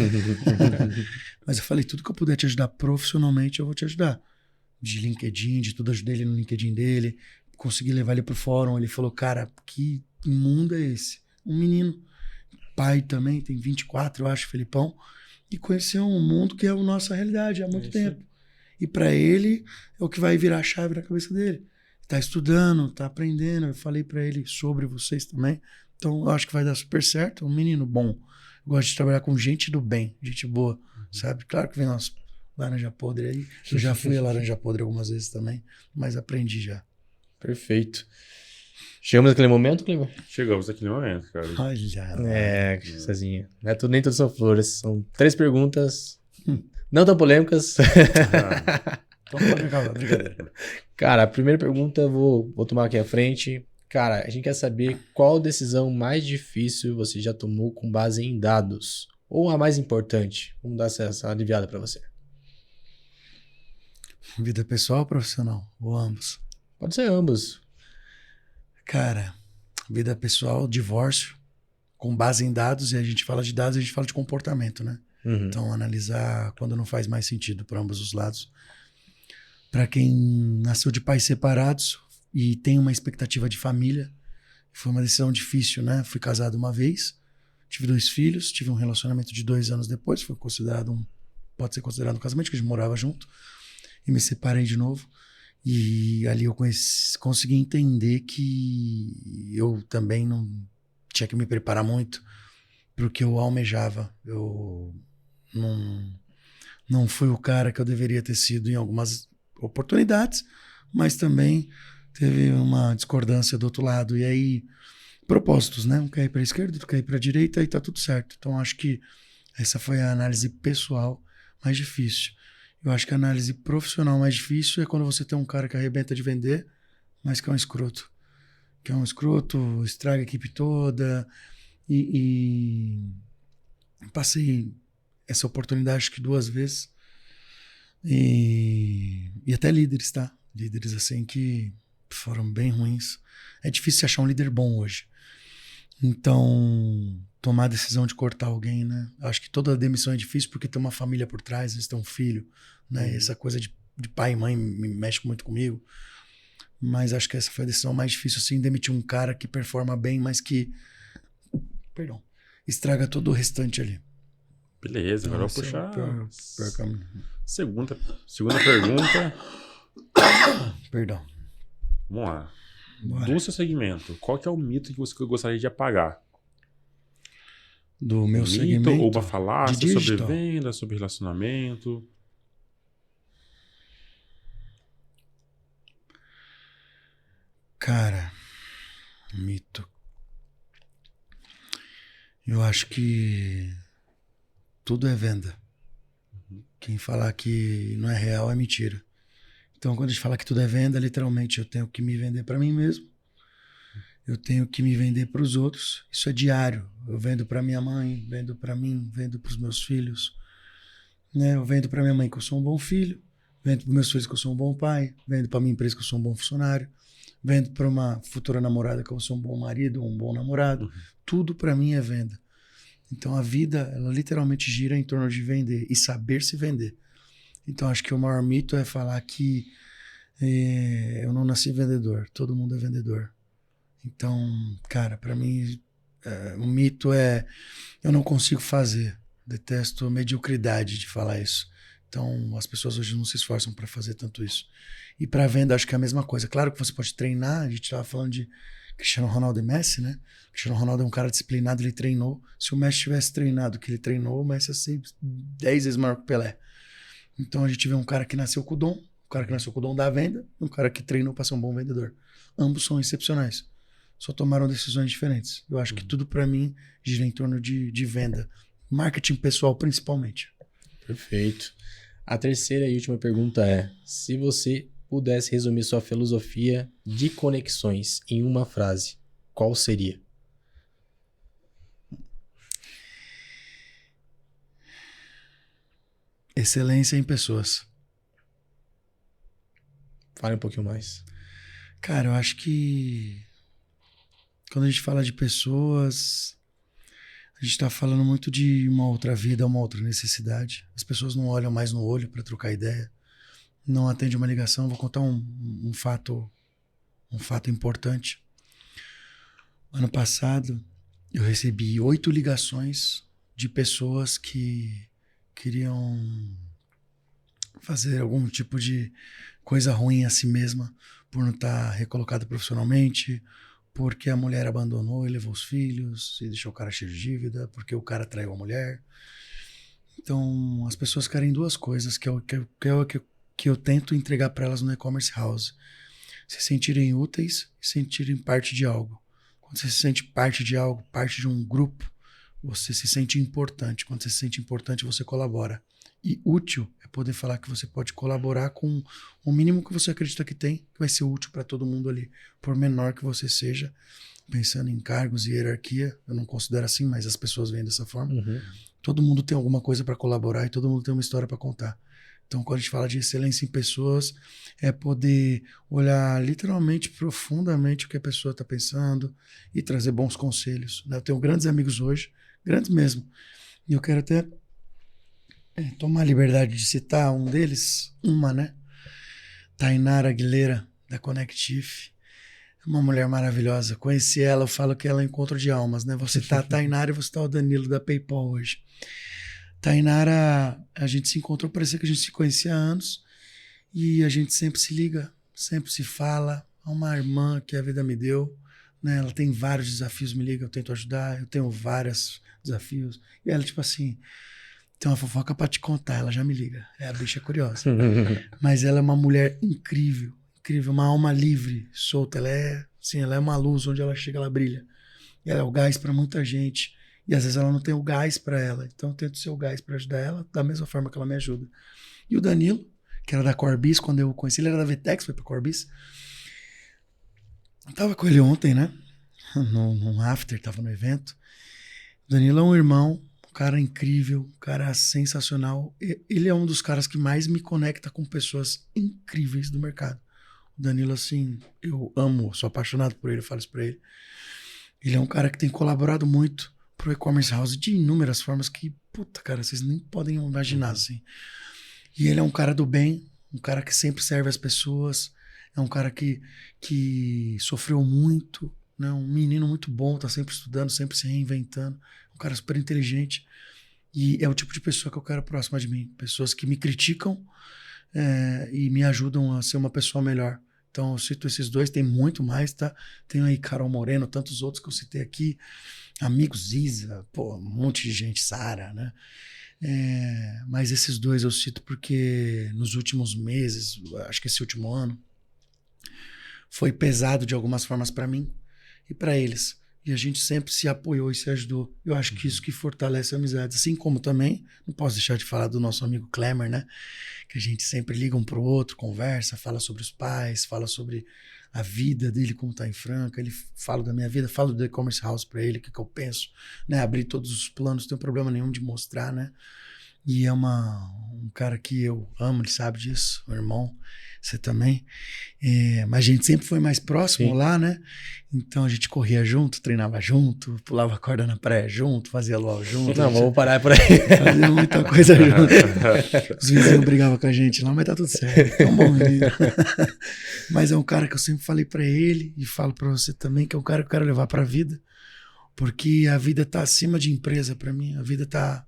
Mas eu falei, tudo que eu puder te ajudar profissionalmente, eu vou te ajudar. De LinkedIn, de tudo, ajudei ele no LinkedIn dele, consegui levar ele pro fórum. Ele falou, cara, que mundo é esse? Um menino, pai também, tem 24, eu acho, Felipão, e conheceu um mundo que é a nossa realidade há muito tempo. E para ele é o que vai virar a chave na cabeça dele. Tá estudando, tá aprendendo. Eu falei para ele sobre vocês também. Então eu acho que vai dar super certo. É um menino bom. Eu gosto de trabalhar com gente do bem, gente boa, sabe? Claro que vem umas laranja podre aí. Eu já fui a laranja podre algumas vezes também, mas aprendi já. Perfeito. Chegamos naquele momento, Clima? Chegamos naquele momento, cara. Olha lá. É, Cezinha. Não é tudo, nem tudo são flores. São 3 perguntas, não tão polêmicas. Então pode acabar, brincadeira. Cara, a primeira pergunta eu vou tomar aqui à frente. Cara, a gente quer saber qual decisão mais difícil você já tomou com base em dados. Ou a mais importante. Vamos dar essa aliviada pra você. Vida pessoal ou profissional? Ou ambos? Pode ser ambos. Cara, vida pessoal, divórcio, com base em dados, e a gente fala de dados, a gente fala de comportamento, né? Uhum. Então, analisar quando não faz mais sentido para ambos os lados. Para quem nasceu de pais separados e tem uma expectativa de família, foi uma decisão difícil, né? Fui casado uma vez, tive 2 filhos, tive um relacionamento de 2 anos depois, pode ser considerado um casamento, que a gente morava junto, e me separei de novo. E ali eu consegui entender que eu também não tinha que me preparar muito para o que eu almejava. Eu não fui o cara que eu deveria ter sido em algumas oportunidades, mas também teve uma discordância do outro lado. E aí, propósitos, né? Um quer ir para a esquerda, outro quer ir para a direita, e tá tudo certo. Então, acho que essa foi a análise pessoal mais difícil. Eu acho que a análise profissional mais difícil é quando você tem um cara que arrebenta de vender, mas que é um escroto. Que é um escroto, estraga a equipe toda. E passei essa oportunidade acho que 2 vezes. E até líderes, tá? Líderes assim que foram bem ruins. É difícil achar um líder bom hoje. Então, tomar a decisão de cortar alguém, né? Acho que toda demissão é difícil porque tem uma família por trás, eles têm um filho, né? Essa coisa de pai e mãe me mexe muito comigo. Mas acho que essa foi a decisão mais difícil, assim, demitir um cara que performa bem, mas que, estraga todo o restante ali. Beleza, agora eu vou Esse é o puxar. pior caminho. Segunda pergunta. Perdão. Vamos lá. Bora. Do seu segmento, qual que é o mito que você gostaria de apagar? Do meu Mito segmento ou uma falácia de sobre digital. venda, sobre relacionamento? Cara, mito. Eu acho que tudo é venda. Quem falar que não é real é mentira. Então, quando a gente fala que tudo é venda, literalmente eu tenho que me vender para mim mesmo. Eu tenho que me vender para os outros. Isso é diário. Eu vendo para minha mãe, vendo para mim, vendo para os meus filhos. Né? Eu vendo para minha mãe que eu sou um bom filho, vendo para meus filhos que eu sou um bom pai, vendo para minha empresa que eu sou um bom funcionário, vendo para uma futura namorada que eu sou um bom marido ou um bom namorado. Tudo para mim é venda. Então a vida, ela literalmente gira em torno de vender e saber se vender. Então acho que o maior mito é falar que eu não nasci vendedor, todo mundo é vendedor. Então, cara, para mim o mito é eu não consigo fazer. Detesto a mediocridade de falar isso. Então as pessoas hoje não se esforçam para fazer tanto isso. E para venda acho que é a mesma coisa. Claro que você pode treinar, a gente estava falando de Cristiano Ronaldo e Messi, né? Cristiano Ronaldo é um cara disciplinado, ele treinou. Se o Messi tivesse treinado o que ele treinou, o Messi ia ser 10 vezes maior que o Pelé. Então a gente vê um cara que nasceu com o dom, um cara que nasceu com o dom da venda, e um cara que treinou para ser um bom vendedor. Ambos são excepcionais. Só tomaram decisões diferentes. Eu acho que tudo para mim gira em torno de venda. Marketing pessoal, principalmente. Perfeito. A terceira e última pergunta é: se você pudesse resumir sua filosofia de conexões em uma frase, qual seria? Excelência em pessoas. Fale um pouquinho mais. Cara, eu acho que quando a gente fala de pessoas, a gente está falando muito de uma outra vida, uma outra necessidade. As pessoas não olham mais no olho para trocar ideia, não atendem uma ligação. Vou contar um fato importante. Ano passado, eu recebi 8 ligações de pessoas que queriam fazer algum tipo de coisa ruim a si mesma por não estar recolocada profissionalmente, porque a mulher abandonou e levou os filhos e deixou o cara cheio de dívida, porque o cara traiu a mulher. Então, as pessoas querem duas coisas que eu tento entregar para elas no e-commerce house. Se sentirem úteis e sentirem parte de algo. Quando você se sente parte de algo, parte de um grupo, você se sente importante. Quando você se sente importante, você colabora. E útil é poder falar que você pode colaborar com o mínimo que você acredita que tem, que vai ser útil para todo mundo ali. Por menor que você seja, pensando em cargos e hierarquia, eu não considero assim, mas as pessoas veem dessa forma. Todo mundo tem alguma coisa para colaborar e todo mundo tem uma história para contar. Então, quando a gente fala de excelência em pessoas, é poder olhar literalmente, profundamente o que a pessoa está pensando e trazer bons conselhos, né? Eu tenho grandes amigos hoje, grandes mesmo. E eu quero até tomar a liberdade de citar um deles, né? Tainara Aguilera, da Connectif. Uma mulher maravilhosa. Conheci ela, eu falo que ela é um encontro de almas, né? Você tá a Tainara e você tá o Danilo da PayPal hoje. Tainara, a gente se encontrou, parecia que a gente se conhecia há anos e a gente sempre se liga, sempre se fala. É uma irmã que a vida me deu, né? Ela tem vários desafios, me liga, eu tento ajudar, eu tenho vários desafios. E ela, tipo assim, tem uma fofoca pra te contar, ela já me liga. A bicha é curiosa. Mas ela é uma mulher incrível, incrível, uma alma livre, solta. Ela é uma luz, onde ela chega, ela brilha. E ela é o gás pra muita gente. E às vezes ela não tem o gás para ela. Então eu tento ser o gás para ajudar ela da mesma forma que ela me ajuda. E o Danilo, que era da Corbis, quando eu conheci, ele era da Vtex, foi pra Corbis. Eu tava com ele ontem, né? Num after, tava no evento. O Danilo é um irmão, um cara incrível, um cara sensacional. Ele é um dos caras que mais me conecta com pessoas incríveis do mercado. O Danilo, assim, eu amo, sou apaixonado por ele, eu falo isso pra ele. Ele é um cara que tem colaborado muito pro e-commerce house de inúmeras formas que, puta, cara, vocês nem podem imaginar, assim. E ele é um cara do bem, um cara que sempre serve as pessoas, é um cara que sofreu muito, né? Um menino muito bom, tá sempre estudando, sempre se reinventando, um cara super inteligente. E é o tipo de pessoa que eu quero próxima de mim. Pessoas que me criticam e me ajudam a ser uma pessoa melhor. Então eu cito esses dois, tem muito mais, tá? Tem aí Carol Moreno, tantos outros que eu citei aqui. Amigos Isa, pô, um monte de gente, Sara, né? Mas esses dois eu cito porque nos últimos meses, acho que esse último ano, foi pesado de algumas formas para mim e para eles. E a gente sempre se apoiou e se ajudou. Eu acho que isso que fortalece a amizade. Assim como também, não posso deixar de falar do nosso amigo Klemer, né? Que a gente sempre liga um pro outro, conversa, fala sobre os pais, fala sobre a vida dele, como tá em Franca. Ele fala da minha vida, falo do e-commerce house para ele, o que eu penso, né? Abrir todos os planos, não tem problema nenhum de mostrar, né? E é um cara que eu amo, ele sabe disso, meu irmão, você também. Mas a gente sempre foi mais próximo. Sim. Lá, né? Então a gente corria junto, treinava junto, pulava corda na praia junto, fazia LOL junto. Não, vamos parar por aí. Fazia muita coisa junto. Os vizinhos brigavam com a gente lá, mas tá tudo certo. É um bom menino. Mas é um cara que eu sempre falei pra ele e falo pra você também, que é um cara que eu quero levar pra vida. Porque a vida tá acima de empresa pra mim. A vida tá...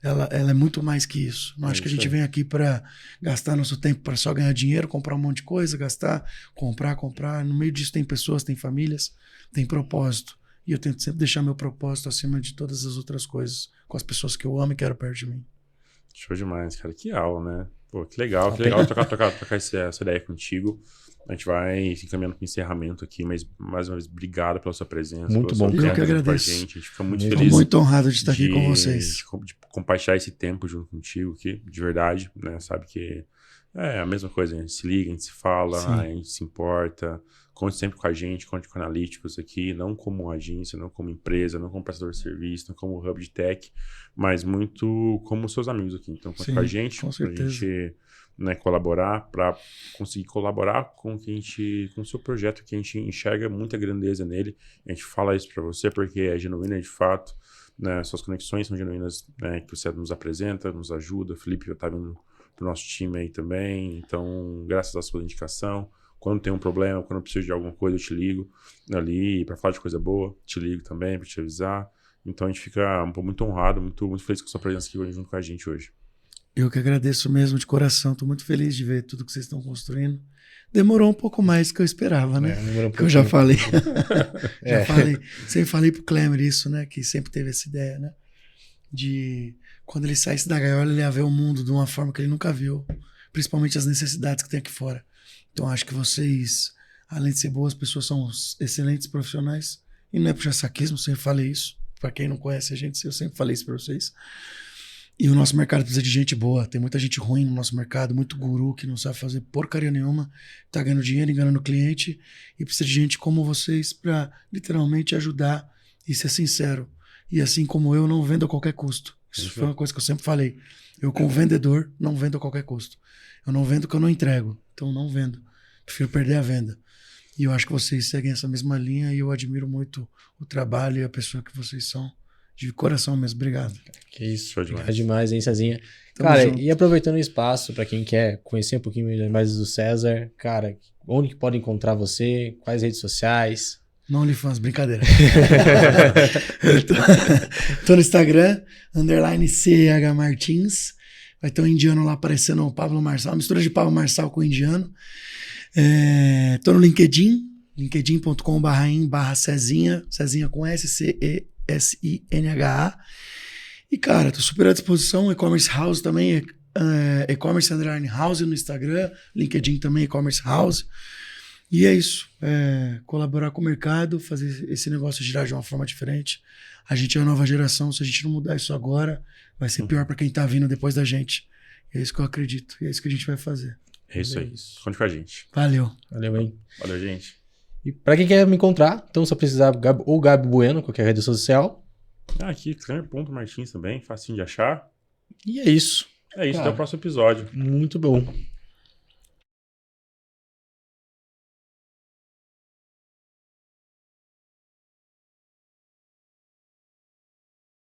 Ela é muito mais que isso. Não acho que a gente vem aqui para gastar nosso tempo para só ganhar dinheiro, comprar um monte de coisa, gastar, comprar. No meio disso tem pessoas, tem famílias, tem propósito. E eu tento sempre deixar meu propósito acima de todas as outras coisas, com as pessoas que eu amo e quero perto de mim. Show demais, cara. Que aula, né? Pô, que legal trocar essa ideia contigo. A gente vai encaminhando para o encerramento aqui, mas mais uma vez, obrigado pela sua presença. Muito bom, eu que agradeço. Com a gente fica muito feliz. Estou muito honrado de estar aqui com vocês. De compartilhar esse tempo junto contigo aqui, de verdade, né? Sabe que é a mesma coisa, a gente se liga, a gente se fala, a gente se importa. Conte sempre com a gente, conte com analíticos aqui, não como agência, não como empresa, não como prestador de serviço, não como hub de tech, mas muito como seus amigos aqui. Então, conte com a gente, com certeza. Pra gente, né, colaborar, para conseguir colaborar com o seu projeto, que a gente enxerga muita grandeza nele. A gente fala isso para você porque é genuíno de fato, né? Suas conexões são genuínas, né, que você nos apresenta, nos ajuda. O Felipe já está vindo pro nosso time aí também, então graças à sua indicação, quando tem um problema, quando eu preciso de alguma coisa, eu te ligo ali para falar de coisa boa, te ligo também para te avisar. Então a gente fica muito honrado, muito feliz com a sua presença aqui junto com a gente hoje. Eu que agradeço mesmo de coração. Tô muito feliz de ver tudo que vocês estão construindo. Demorou um pouco mais do que eu esperava, né? Demorou um Que eu já pouquinho. falei. Sempre falei pro Klemer isso, né? Que sempre teve essa ideia, né? De quando ele saísse da gaiola, ele ia ver o mundo de uma forma que ele nunca viu. Principalmente as necessidades que tem aqui fora. Então acho que vocês, além de ser boas pessoas, são excelentes profissionais. E não é puxar saquismo, sempre falei isso. Pra quem não conhece a gente, eu sempre falei isso pra vocês. E o nosso mercado precisa de gente boa. Tem muita gente ruim no nosso mercado, muito guru que não sabe fazer porcaria nenhuma, tá ganhando dinheiro, enganando o cliente, e precisa de gente como vocês para literalmente ajudar e ser sincero. E assim como eu, não vendo a qualquer custo. Isso foi uma coisa que eu sempre falei. Eu, como vendedor, não vendo a qualquer custo. Eu não vendo o que eu não entrego. Então, eu não vendo. Prefiro perder a venda. E eu acho que vocês seguem essa mesma linha e eu admiro muito o trabalho e a pessoa que vocês são. De coração mesmo. Obrigado. Que isso. Show demais. Obrigado demais, hein, Cezinha? Tamo Cara, junto. e aproveitando o espaço, pra quem quer conhecer um pouquinho mais do César, cara, onde que pode encontrar você? Quais redes sociais? Não OnlyFans, brincadeira. Tô no Instagram, _CH Martins. Vai ter um indiano lá aparecendo, o Pablo Marçal, mistura de Pablo Marçal com indiano. Tô no LinkedIn, linkedin.com/in/Cezinha, Cezinha com S, CESINHA. E, cara, tô super à disposição. E-commerce House também, e-commerce _house no Instagram, LinkedIn também, e-commerce house. E é isso, colaborar com o mercado, fazer esse negócio girar de uma forma diferente. A gente é a nova geração, se a gente não mudar isso agora, vai ser pior para quem tá vindo depois da gente. E é isso que eu acredito, e é isso que a gente vai fazer. É isso aí. Conte com a gente. Valeu. Valeu, hein? Valeu, gente. E pra quem quer me encontrar, então só precisar ou Gabi Bueno, qualquer rede social. Aqui, Klemer.Martins também, facinho de achar. E é isso. É isso, Cara, até o próximo episódio. muito bom.